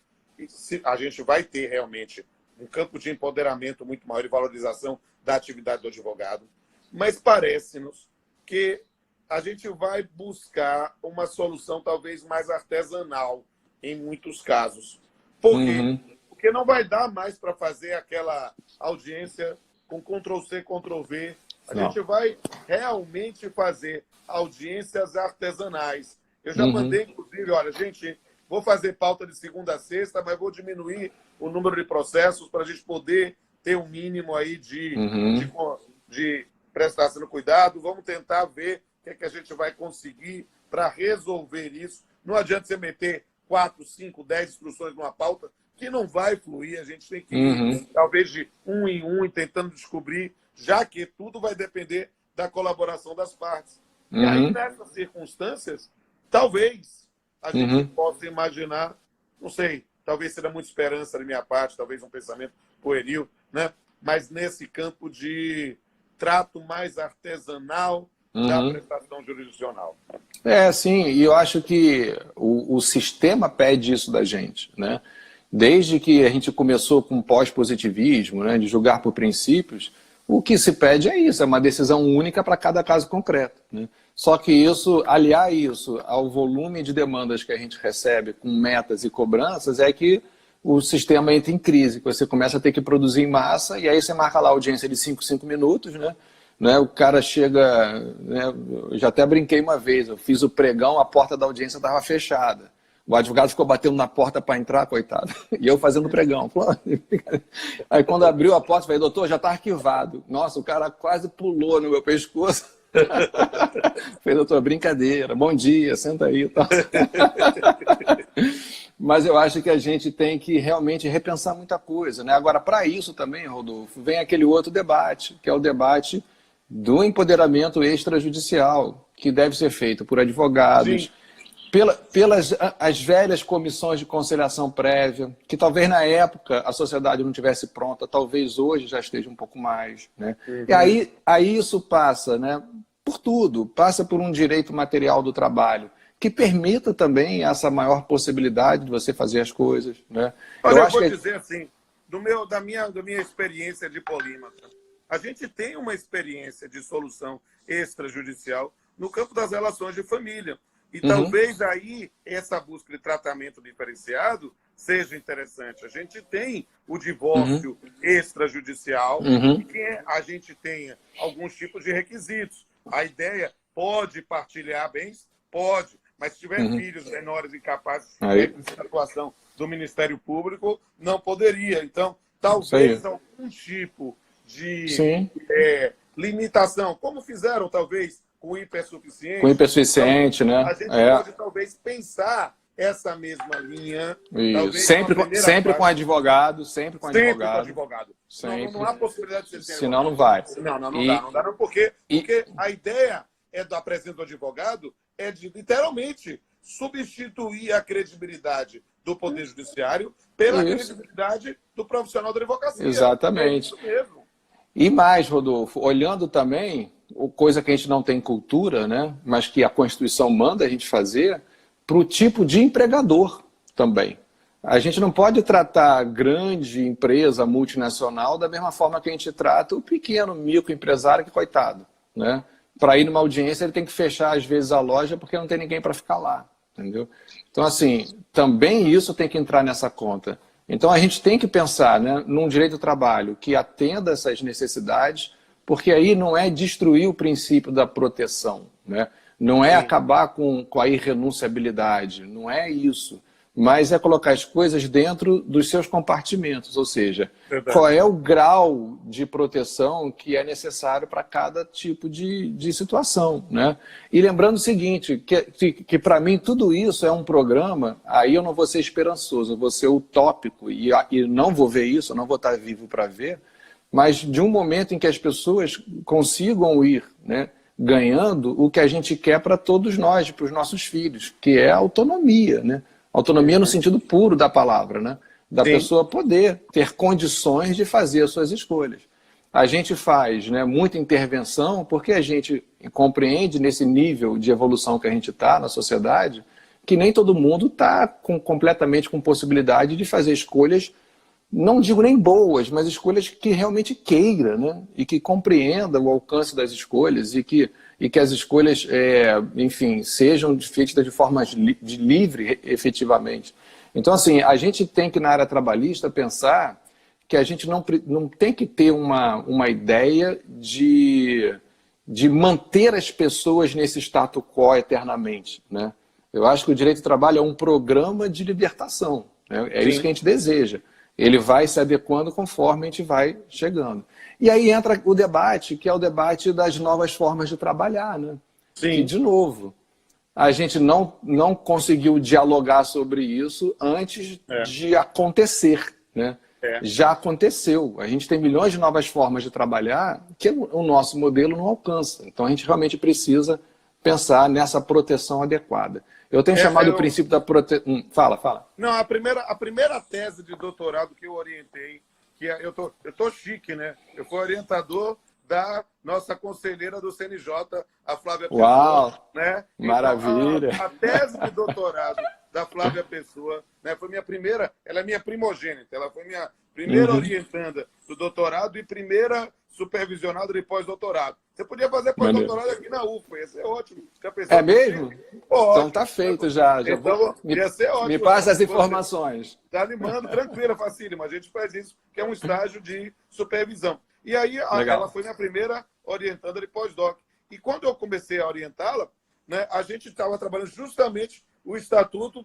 a gente vai ter realmente um campo de empoderamento muito maior e valorização da atividade do advogado, mas parece-nos que a gente vai buscar uma solução talvez mais artesanal em muitos casos. Por quê? Porque não vai dar mais para fazer aquela audiência com Ctrl+C, Ctrl+V. A gente vai realmente fazer audiências artesanais. Eu já mandei, inclusive, olha, gente, vou fazer pauta de segunda a sexta, mas vou diminuir o número de processos para a gente poder ter um mínimo aí de prestação de cuidado. Vamos tentar ver o que é que a gente vai conseguir para resolver isso. Não adianta você meter 4, 5, 10 instruções numa pauta que não vai fluir. A gente tem que ir, talvez, de um em um, tentando descobrir, já que tudo vai depender da colaboração das partes. E aí, nessas circunstâncias, talvez a gente possa imaginar, não sei, talvez seja muita esperança da minha parte, talvez um pensamento pueril, né? Mas nesse campo de trato mais artesanal da prestação jurisdicional. Sim, e eu acho que o sistema pede isso da gente, né? Desde que a gente começou com pós-positivismo, né, de julgar por princípios, o que se pede é isso, é uma decisão única para cada caso concreto, né? Só que isso, aliar isso ao volume de demandas que a gente recebe com metas e cobranças, é que o sistema entra em crise, que você começa a ter que produzir em massa, e aí você marca lá a audiência de 5 minutos, né? O cara chega, né, eu já até brinquei uma vez, eu fiz o pregão, a porta da audiência estava fechada. O advogado ficou batendo na porta para entrar, coitado. E eu fazendo pregão. Aí quando abriu a porta, eu falei, doutor, já está arquivado. Nossa, o cara quase pulou no meu pescoço. Falei, doutor, brincadeira, bom dia, senta aí e tal. Mas eu acho que a gente tem que realmente repensar muita coisa, né? Agora, para isso também, Rodolfo, vem aquele outro debate, que é o debate do empoderamento extrajudicial, que deve ser feito por advogados, pelas as velhas comissões de conciliação prévia, que talvez na época a sociedade não tivesse pronta, talvez hoje já esteja um pouco mais, né? E aí isso passa, né, por tudo, passa por um direito material do trabalho, que permita também essa maior possibilidade de você fazer as coisas, né? Olha, eu vou dizer assim, da minha experiência de polímata, a gente tem uma experiência de solução extrajudicial no campo das relações de família. E talvez aí essa busca de tratamento diferenciado seja interessante. A gente tem o divórcio extrajudicial, e que a gente tenha alguns tipos de requisitos. A ideia pode partilhar bens? Pode. Mas se tiver filhos menores incapazes de atuação do Ministério Público, não poderia. Então, talvez algum tipo de limitação, como fizeram talvez com o hipersuficiente. Com o hipersuficiente, então, né? A gente pode talvez pensar essa mesma linha. Sempre com advogado, sempre com advogado. Sempre. Não há possibilidade de ser senão não vai. Não dá, porque a ideia da presença do advogado é de, literalmente, substituir a credibilidade do Poder Judiciário pela credibilidade do profissional da advocacia. Exatamente. É isso mesmo. E mais, Rodolfo, olhando também, coisa que a gente não tem cultura, né, mas que a Constituição manda a gente fazer, para o tipo de empregador também. A gente não pode tratar a grande empresa multinacional da mesma forma que a gente trata o pequeno microempresário, que coitado, né? Para ir numa audiência ele tem que fechar às vezes a loja porque não tem ninguém para ficar lá, entendeu? Então assim, também isso tem que entrar nessa conta. Então a gente tem que pensar, né, num direito do trabalho que atenda essas necessidades, porque aí não é destruir o princípio da proteção, né? Não é acabar com a irrenunciabilidade, não é isso. Mas é colocar as coisas dentro dos seus compartimentos, ou seja, qual é o grau de proteção que é necessário para cada tipo de situação, né? E lembrando o seguinte, que para mim tudo isso é um programa, aí eu não vou ser esperançoso, eu vou ser utópico e não vou ver isso, eu não vou estar vivo para ver, mas de um momento em que as pessoas consigam ir, né, ganhando o que a gente quer para todos nós, para os nossos filhos, que é a autonomia, né? Autonomia no sentido puro da palavra, né? Da Sim, pessoa poder ter condições de fazer as suas escolhas. A gente faz, né, muita intervenção porque a gente compreende nesse nível de evolução que a gente está na sociedade que nem todo mundo está completamente com possibilidade de fazer escolhas, não digo nem boas, mas escolhas que realmente queira, né? E que compreenda o alcance das escolhas e que as escolhas, enfim, sejam feitas de forma livre, efetivamente. Então, assim, a gente tem que, na área trabalhista, pensar que a gente não tem que ter uma ideia de manter as pessoas nesse status quo eternamente, né? Eu acho que o direito do trabalho é um programa de libertação, né? É isso que sim, a gente deseja. Ele vai se adequando conforme a gente vai chegando. E aí entra o debate, que é o debate das novas formas de trabalhar, né? Que, sim. de novo, a gente não conseguiu dialogar sobre isso antes É, de acontecer, né? é. Já aconteceu. A gente tem milhões de novas formas de trabalhar que o nosso modelo não alcança. Então a gente realmente precisa pensar nessa proteção adequada. Eu tenho É, chamado o princípio da proteção. Fala. não, a primeira tese de doutorado que eu orientei, eu tô chique, né? Eu fui orientador da nossa conselheira do CNJ, a Flávia Pessoa, Uau! né? Então, Maravilha! a tese de doutorado da Flávia Pessoa, né, foi minha primeira, ela é minha primogênita, ela foi minha primeira Uhum. orientanda do doutorado e primeira supervisionada de pós-doutorado. Você podia fazer Maneiro. pós-doutorado aqui na UFA, ia ser ótimo. Já É pensou que mesmo? chique? Pô, Então tá ótimo. feito já. Já vou. Então, ia ser Me ótimo. passa as Você informações. está animando, tranquila, facílimo. A gente faz isso, que é um estágio de supervisão. E aí, ela Legal. foi minha primeira orientanda de pós-doc. E quando eu comecei a orientá-la, né, a gente estava trabalhando justamente o Estatuto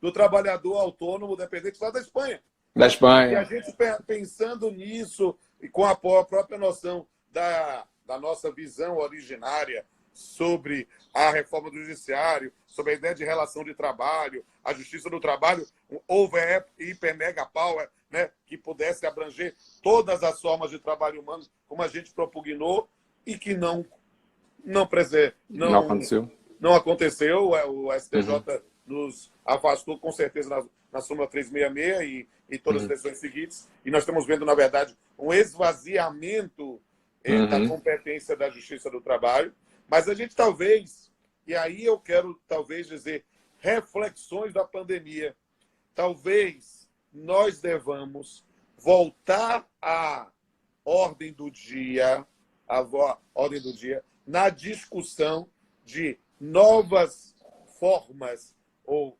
do Trabalhador Autônomo Dependente lá da Espanha. Da Né? E a Espanha. gente pensando nisso, e com a própria noção da nossa visão originária sobre a reforma do judiciário, sobre a ideia de relação de trabalho, a justiça do trabalho, over, hiper, mega power, né, que pudesse abranger todas as formas de trabalho humano, como a gente propugnou, e que não, Não aconteceu? não aconteceu. O Uhum. STJ nos afastou, com certeza, na súmula 366 e todas as Uhum. decisões seguintes. E nós estamos vendo, na verdade, um esvaziamento da Uhum. competência da Justiça do Trabalho. Mas a gente talvez, e aí eu quero talvez dizer, reflexões da pandemia, talvez nós devamos voltar à ordem do dia, ordem do dia, na discussão de novas formas ou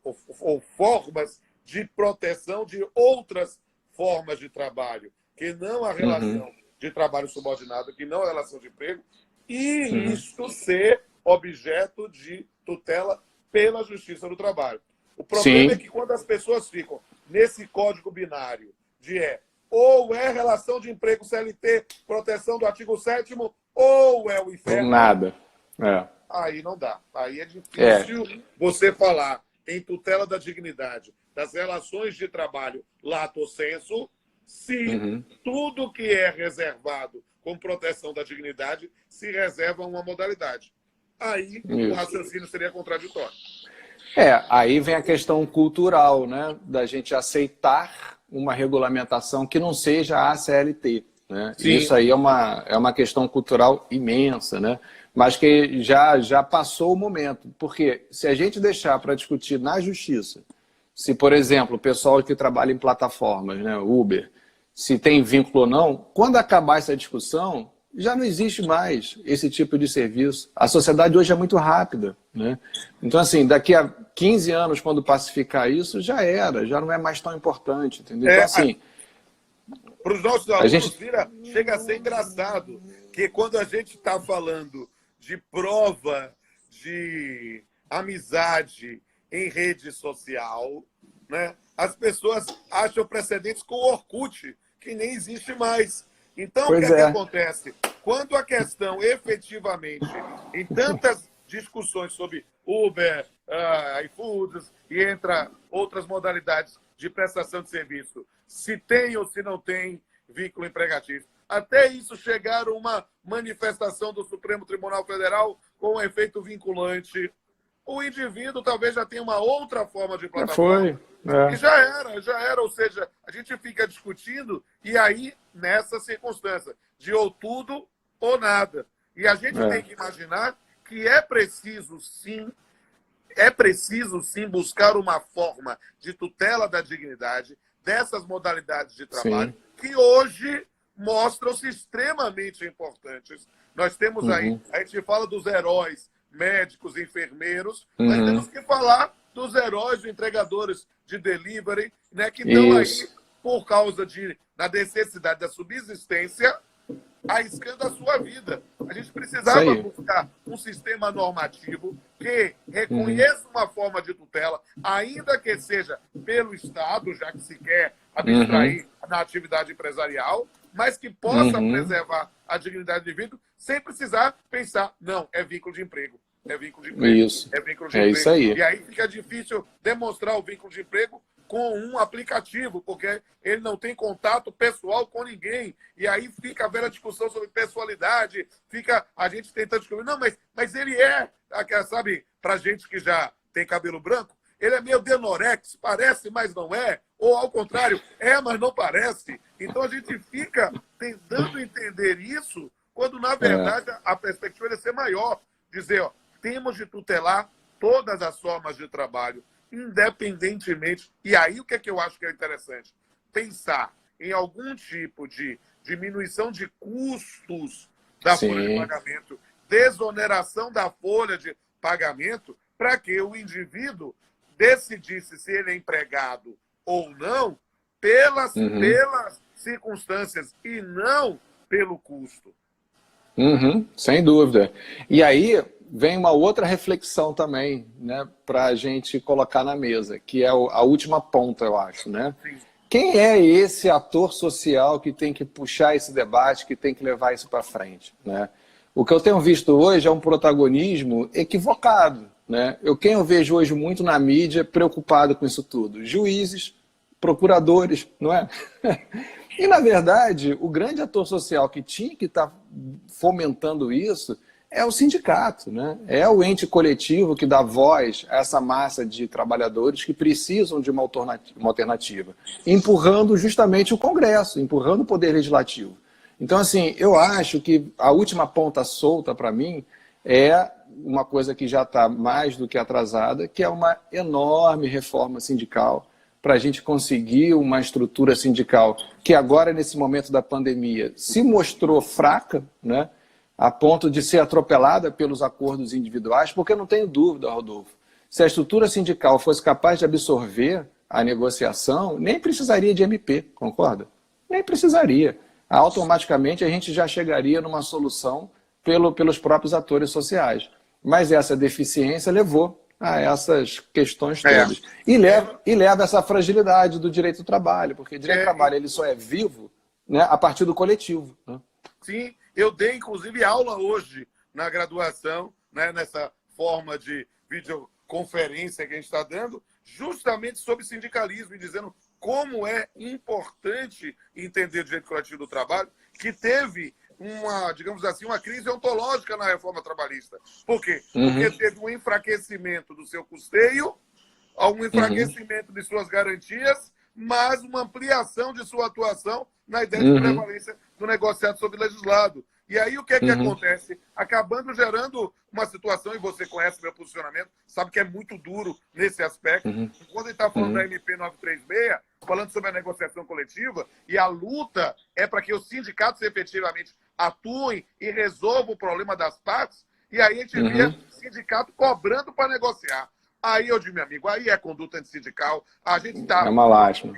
formas de proteção de outras formas de trabalho, que não a Uhum. relação de trabalho subordinado, que não a relação de emprego, e Uhum. isto ser objeto de tutela pela Justiça do Trabalho. O problema é Sim, que quando as pessoas ficam nesse código binário de ou é relação de emprego CLT, proteção do artigo 7º, ou é o ou inferno, nada. É. aí não dá. Aí é É. difícil você falar em tutela da dignidade, das relações de trabalho lato sensu, se Uhum. tudo que é reservado com proteção da dignidade se reserva a uma modalidade. Aí o Isso. raciocínio seria contraditório. Aí vem a questão cultural, né? Da gente aceitar uma regulamentação que não seja a CLT, né? Sim, Isso aí é uma questão cultural imensa, né? Mas que já passou o momento. Porque se a gente deixar para discutir na justiça, se, por exemplo, o pessoal que trabalha em plataformas, né, Uber, se tem vínculo ou não, quando acabar essa discussão, já não existe mais esse tipo de serviço. A sociedade hoje é muito rápida, né? Então, assim, daqui a 15 anos, quando pacificar isso, já era, já não é mais tão importante, entendeu? Então, é, assim, para os nossos a alunos, gente... chega a ser engraçado que quando a gente está falando de prova de amizade em rede social, né, as pessoas acham precedentes com o Orkut, que nem existe mais. Então, o que Pois é que é. acontece? Quando a questão efetivamente, em tantas discussões sobre Uber, iFoods e entre outras modalidades de prestação de serviço, se tem ou se não tem vínculo empregatício, até isso chegar a uma manifestação do Supremo Tribunal Federal com um efeito vinculante. O indivíduo talvez já tenha uma outra forma de plataforma. E já era. Ou seja, a gente fica discutindo e aí, nessa circunstância, de ou tudo ou nada. E a gente tem que imaginar que é preciso sim buscar uma forma de tutela da dignidade dessas modalidades de trabalho que hoje mostram-se extremamente importantes. Nós temos aí, a gente fala dos heróis, médicos, enfermeiros, mas temos que falar dos heróis, dos entregadores de delivery, né, que estão aí por causa da necessidade da subsistência, arriscando a sua vida. A gente precisava buscar um sistema normativo que reconheça uma forma de tutela, ainda que seja pelo Estado, já que se quer abstrair na atividade empresarial, mas que possa preservar a dignidade do indivíduo sem precisar pensar, não, é vínculo de emprego. É vínculo de emprego. É vínculo de emprego. Isso aí. E aí fica difícil demonstrar o vínculo de emprego com um aplicativo, porque ele não tem contato pessoal com ninguém. E aí fica a velha discussão sobre pessoalidade, fica a gente tentando descobrir, não, mas ele sabe, pra gente que já tem cabelo branco, ele é meio denorex, parece, mas não é, ou ao contrário, mas não parece. Então a gente fica tentando entender isso, quando na verdade a perspectiva é ser maior, dizer, temos de tutelar todas as formas de trabalho, independentemente. E aí o que é que eu acho que é interessante? Pensar em algum tipo de diminuição de custos da folha de pagamento, desoneração da folha de pagamento, para que o indivíduo decidisse se ele é empregado ou não pelas circunstâncias e não pelo custo. Sem dúvida. E aí vem uma outra reflexão também, né, para a gente colocar na mesa, que é a última ponta, eu acho, né? Sim. Quem é esse ator social que tem que puxar esse debate, que tem que levar isso para frente, né? O que eu tenho visto hoje é um protagonismo equivocado, né? Quem eu vejo hoje muito na mídia preocupado com isso tudo? Juízes, procuradores, não é? E, na verdade, o grande ator social que tinha que estar fomentando isso é o sindicato, né? É o ente coletivo que dá voz a essa massa de trabalhadores que precisam de uma alternativa, empurrando justamente o Congresso, empurrando o Poder Legislativo. Então, assim, eu acho que a última ponta solta para mim é uma coisa que já está mais do que atrasada, que é uma enorme reforma sindical, para a gente conseguir uma estrutura sindical que agora, nesse momento da pandemia, se mostrou fraca, né, a ponto de ser atropelada pelos acordos individuais, porque eu não tenho dúvida, Rodolfo, se a estrutura sindical fosse capaz de absorver a negociação, nem precisaria de MP, concorda? Nem precisaria. Automaticamente a gente já chegaria numa solução pelos próprios atores sociais. Mas essa deficiência levou a essas questões todas. E leva essa fragilidade do direito do trabalho, porque o direito do trabalho ele só é vivo, né, a partir do coletivo. Né? Sim, eu dei inclusive aula hoje na graduação, né, nessa forma de videoconferência que a gente está dando, justamente sobre sindicalismo e dizendo como é importante entender o direito coletivo do trabalho, que teve digamos assim, uma crise ontológica na reforma trabalhista. Por quê? Porque teve um enfraquecimento do seu custeio, um enfraquecimento de suas garantias, mas uma ampliação de sua atuação na ideia de prevalência do negociado sobre legislado. E aí o que é que acontece? Acabando gerando uma situação, e você conhece meu posicionamento, sabe que é muito duro nesse aspecto. Quando ele está falando da MP 936, falando sobre a negociação coletiva, e a luta é para que os sindicatos efetivamente atuem e resolvam o problema das partes, e aí a gente via sindicato cobrando para negociar. Aí eu digo, meu amigo, aí é conduta antissindical, a gente está... É uma lástima.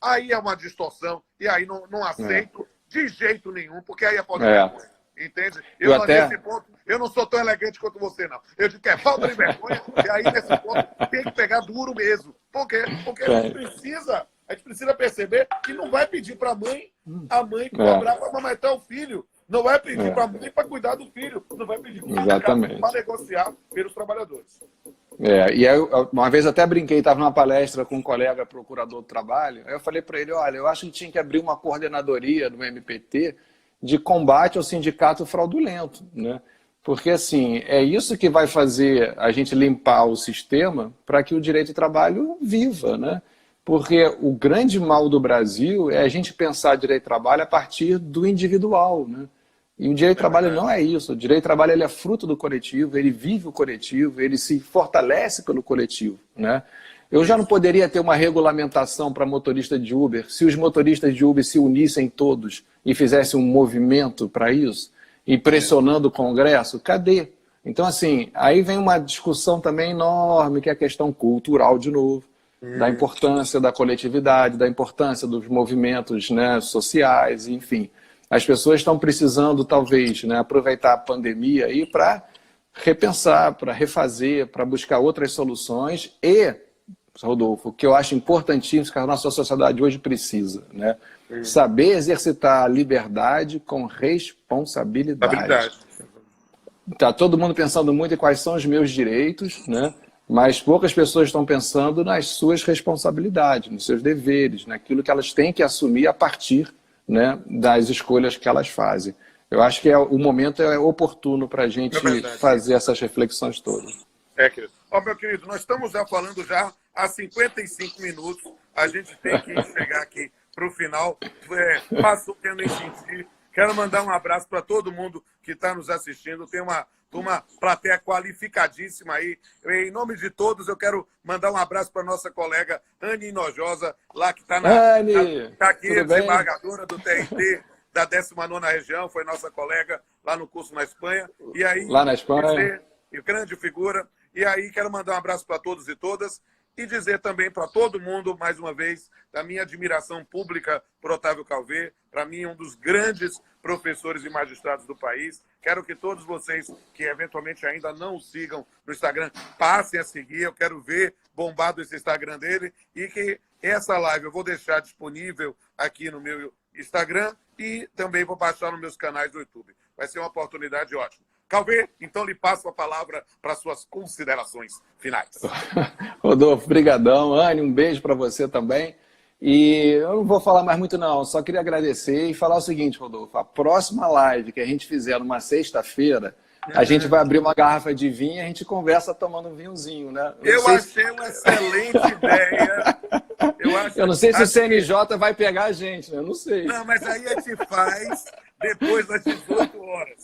Aí é uma distorção, e aí não aceito de jeito nenhum, porque aí é falta de vergonha. Entende? Nesse ponto, eu não sou tão elegante quanto você, não. Eu digo que é falta de vergonha, e aí nesse ponto tem que pegar duro mesmo. Por quê? Porque a gente precisa perceber que não vai pedir para a mãe cobrar para amamentar o filho. Não vai pedir para a mãe para cuidar do filho. Não vai pedir para negociar pelos trabalhadores. E aí, uma vez até brinquei, estava numa palestra com um colega procurador do trabalho, aí eu falei para ele, olha, eu acho que tinha que abrir uma coordenadoria no MPT de combate ao sindicato fraudulento, né? Porque, assim, é isso que vai fazer a gente limpar o sistema para que o direito de trabalho viva, né? Porque o grande mal do Brasil é a gente pensar direito de trabalho a partir do individual, né? E o direito de trabalho não é isso. O direito de trabalho ele é fruto do coletivo, ele vive o coletivo, ele se fortalece pelo coletivo, né? Eu já não poderia ter uma regulamentação para motorista de Uber se os motoristas de Uber se unissem todos e fizessem um movimento para isso, e pressionando o Congresso? Cadê? Então, assim, aí vem uma discussão também enorme, que é a questão cultural de novo, da importância da coletividade, da importância dos movimentos, né, sociais, enfim. As pessoas estão precisando, talvez, né, aproveitar a pandemia aí para repensar, para refazer, para buscar outras soluções e, Rodolfo, o que eu acho importantíssimo que a nossa sociedade hoje precisa, né? Saber exercitar a liberdade com responsabilidade. Está todo mundo pensando muito em quais são os meus direitos, né? Mas poucas pessoas estão pensando nas suas responsabilidades, nos seus deveres, naquilo que elas têm que assumir a partir, né, das escolhas que elas fazem. Eu acho que o momento é oportuno para a gente fazer essas reflexões todas. Querido. Meu querido, nós estamos já falando já há 55 minutos. A gente tem que chegar aqui para o final. Passou que eu nem senti. Quero mandar um abraço para todo mundo que está nos assistindo. Tem uma plateia qualificadíssima aí. Em nome de todos, eu quero mandar um abraço para nossa colega Anne Hinojosa, lá que está tá aqui, desembargadora do TRT da 19ª região, foi nossa colega lá no curso na Espanha. E aí, lá na Espanha. Grande figura. E aí, quero mandar um abraço para todos e todas e dizer também para todo mundo, mais uma vez, da minha admiração pública por Otávio Calvé, para mim, um dos grandes professores e magistrados do país. Quero que todos vocês que eventualmente ainda não o sigam no Instagram, passem a seguir. Eu quero ver bombado esse Instagram dele e que essa live eu vou deixar disponível aqui no meu Instagram e também vou baixar nos meus canais do YouTube. Vai ser uma oportunidade ótima. Calvé, então lhe passo a palavra para suas considerações finais. Rodolfo, brigadão. Anne, um beijo para você também. E eu não vou falar mais muito não, só queria agradecer e falar o seguinte, Rodolfo, a próxima live que a gente fizer numa sexta-feira, a gente vai abrir uma garrafa de vinho e a gente conversa tomando um vinhozinho, né? Eu achei uma excelente ideia. Eu não sei se o CNJ vai pegar a gente, né? Eu não sei. Não, mas aí a gente faz depois das 18 horas.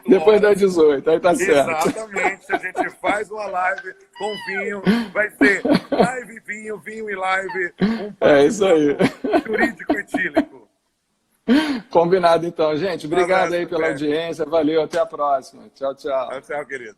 Depois das 18, aí tá certo. Exatamente, a gente faz uma live com vinho, vai ser live, vinho e live. Isso aí. Jurídico etílico. Combinado então, gente. Obrigado aí pela audiência. Valeu, até a próxima. Tchau, tchau. Tchau, querido.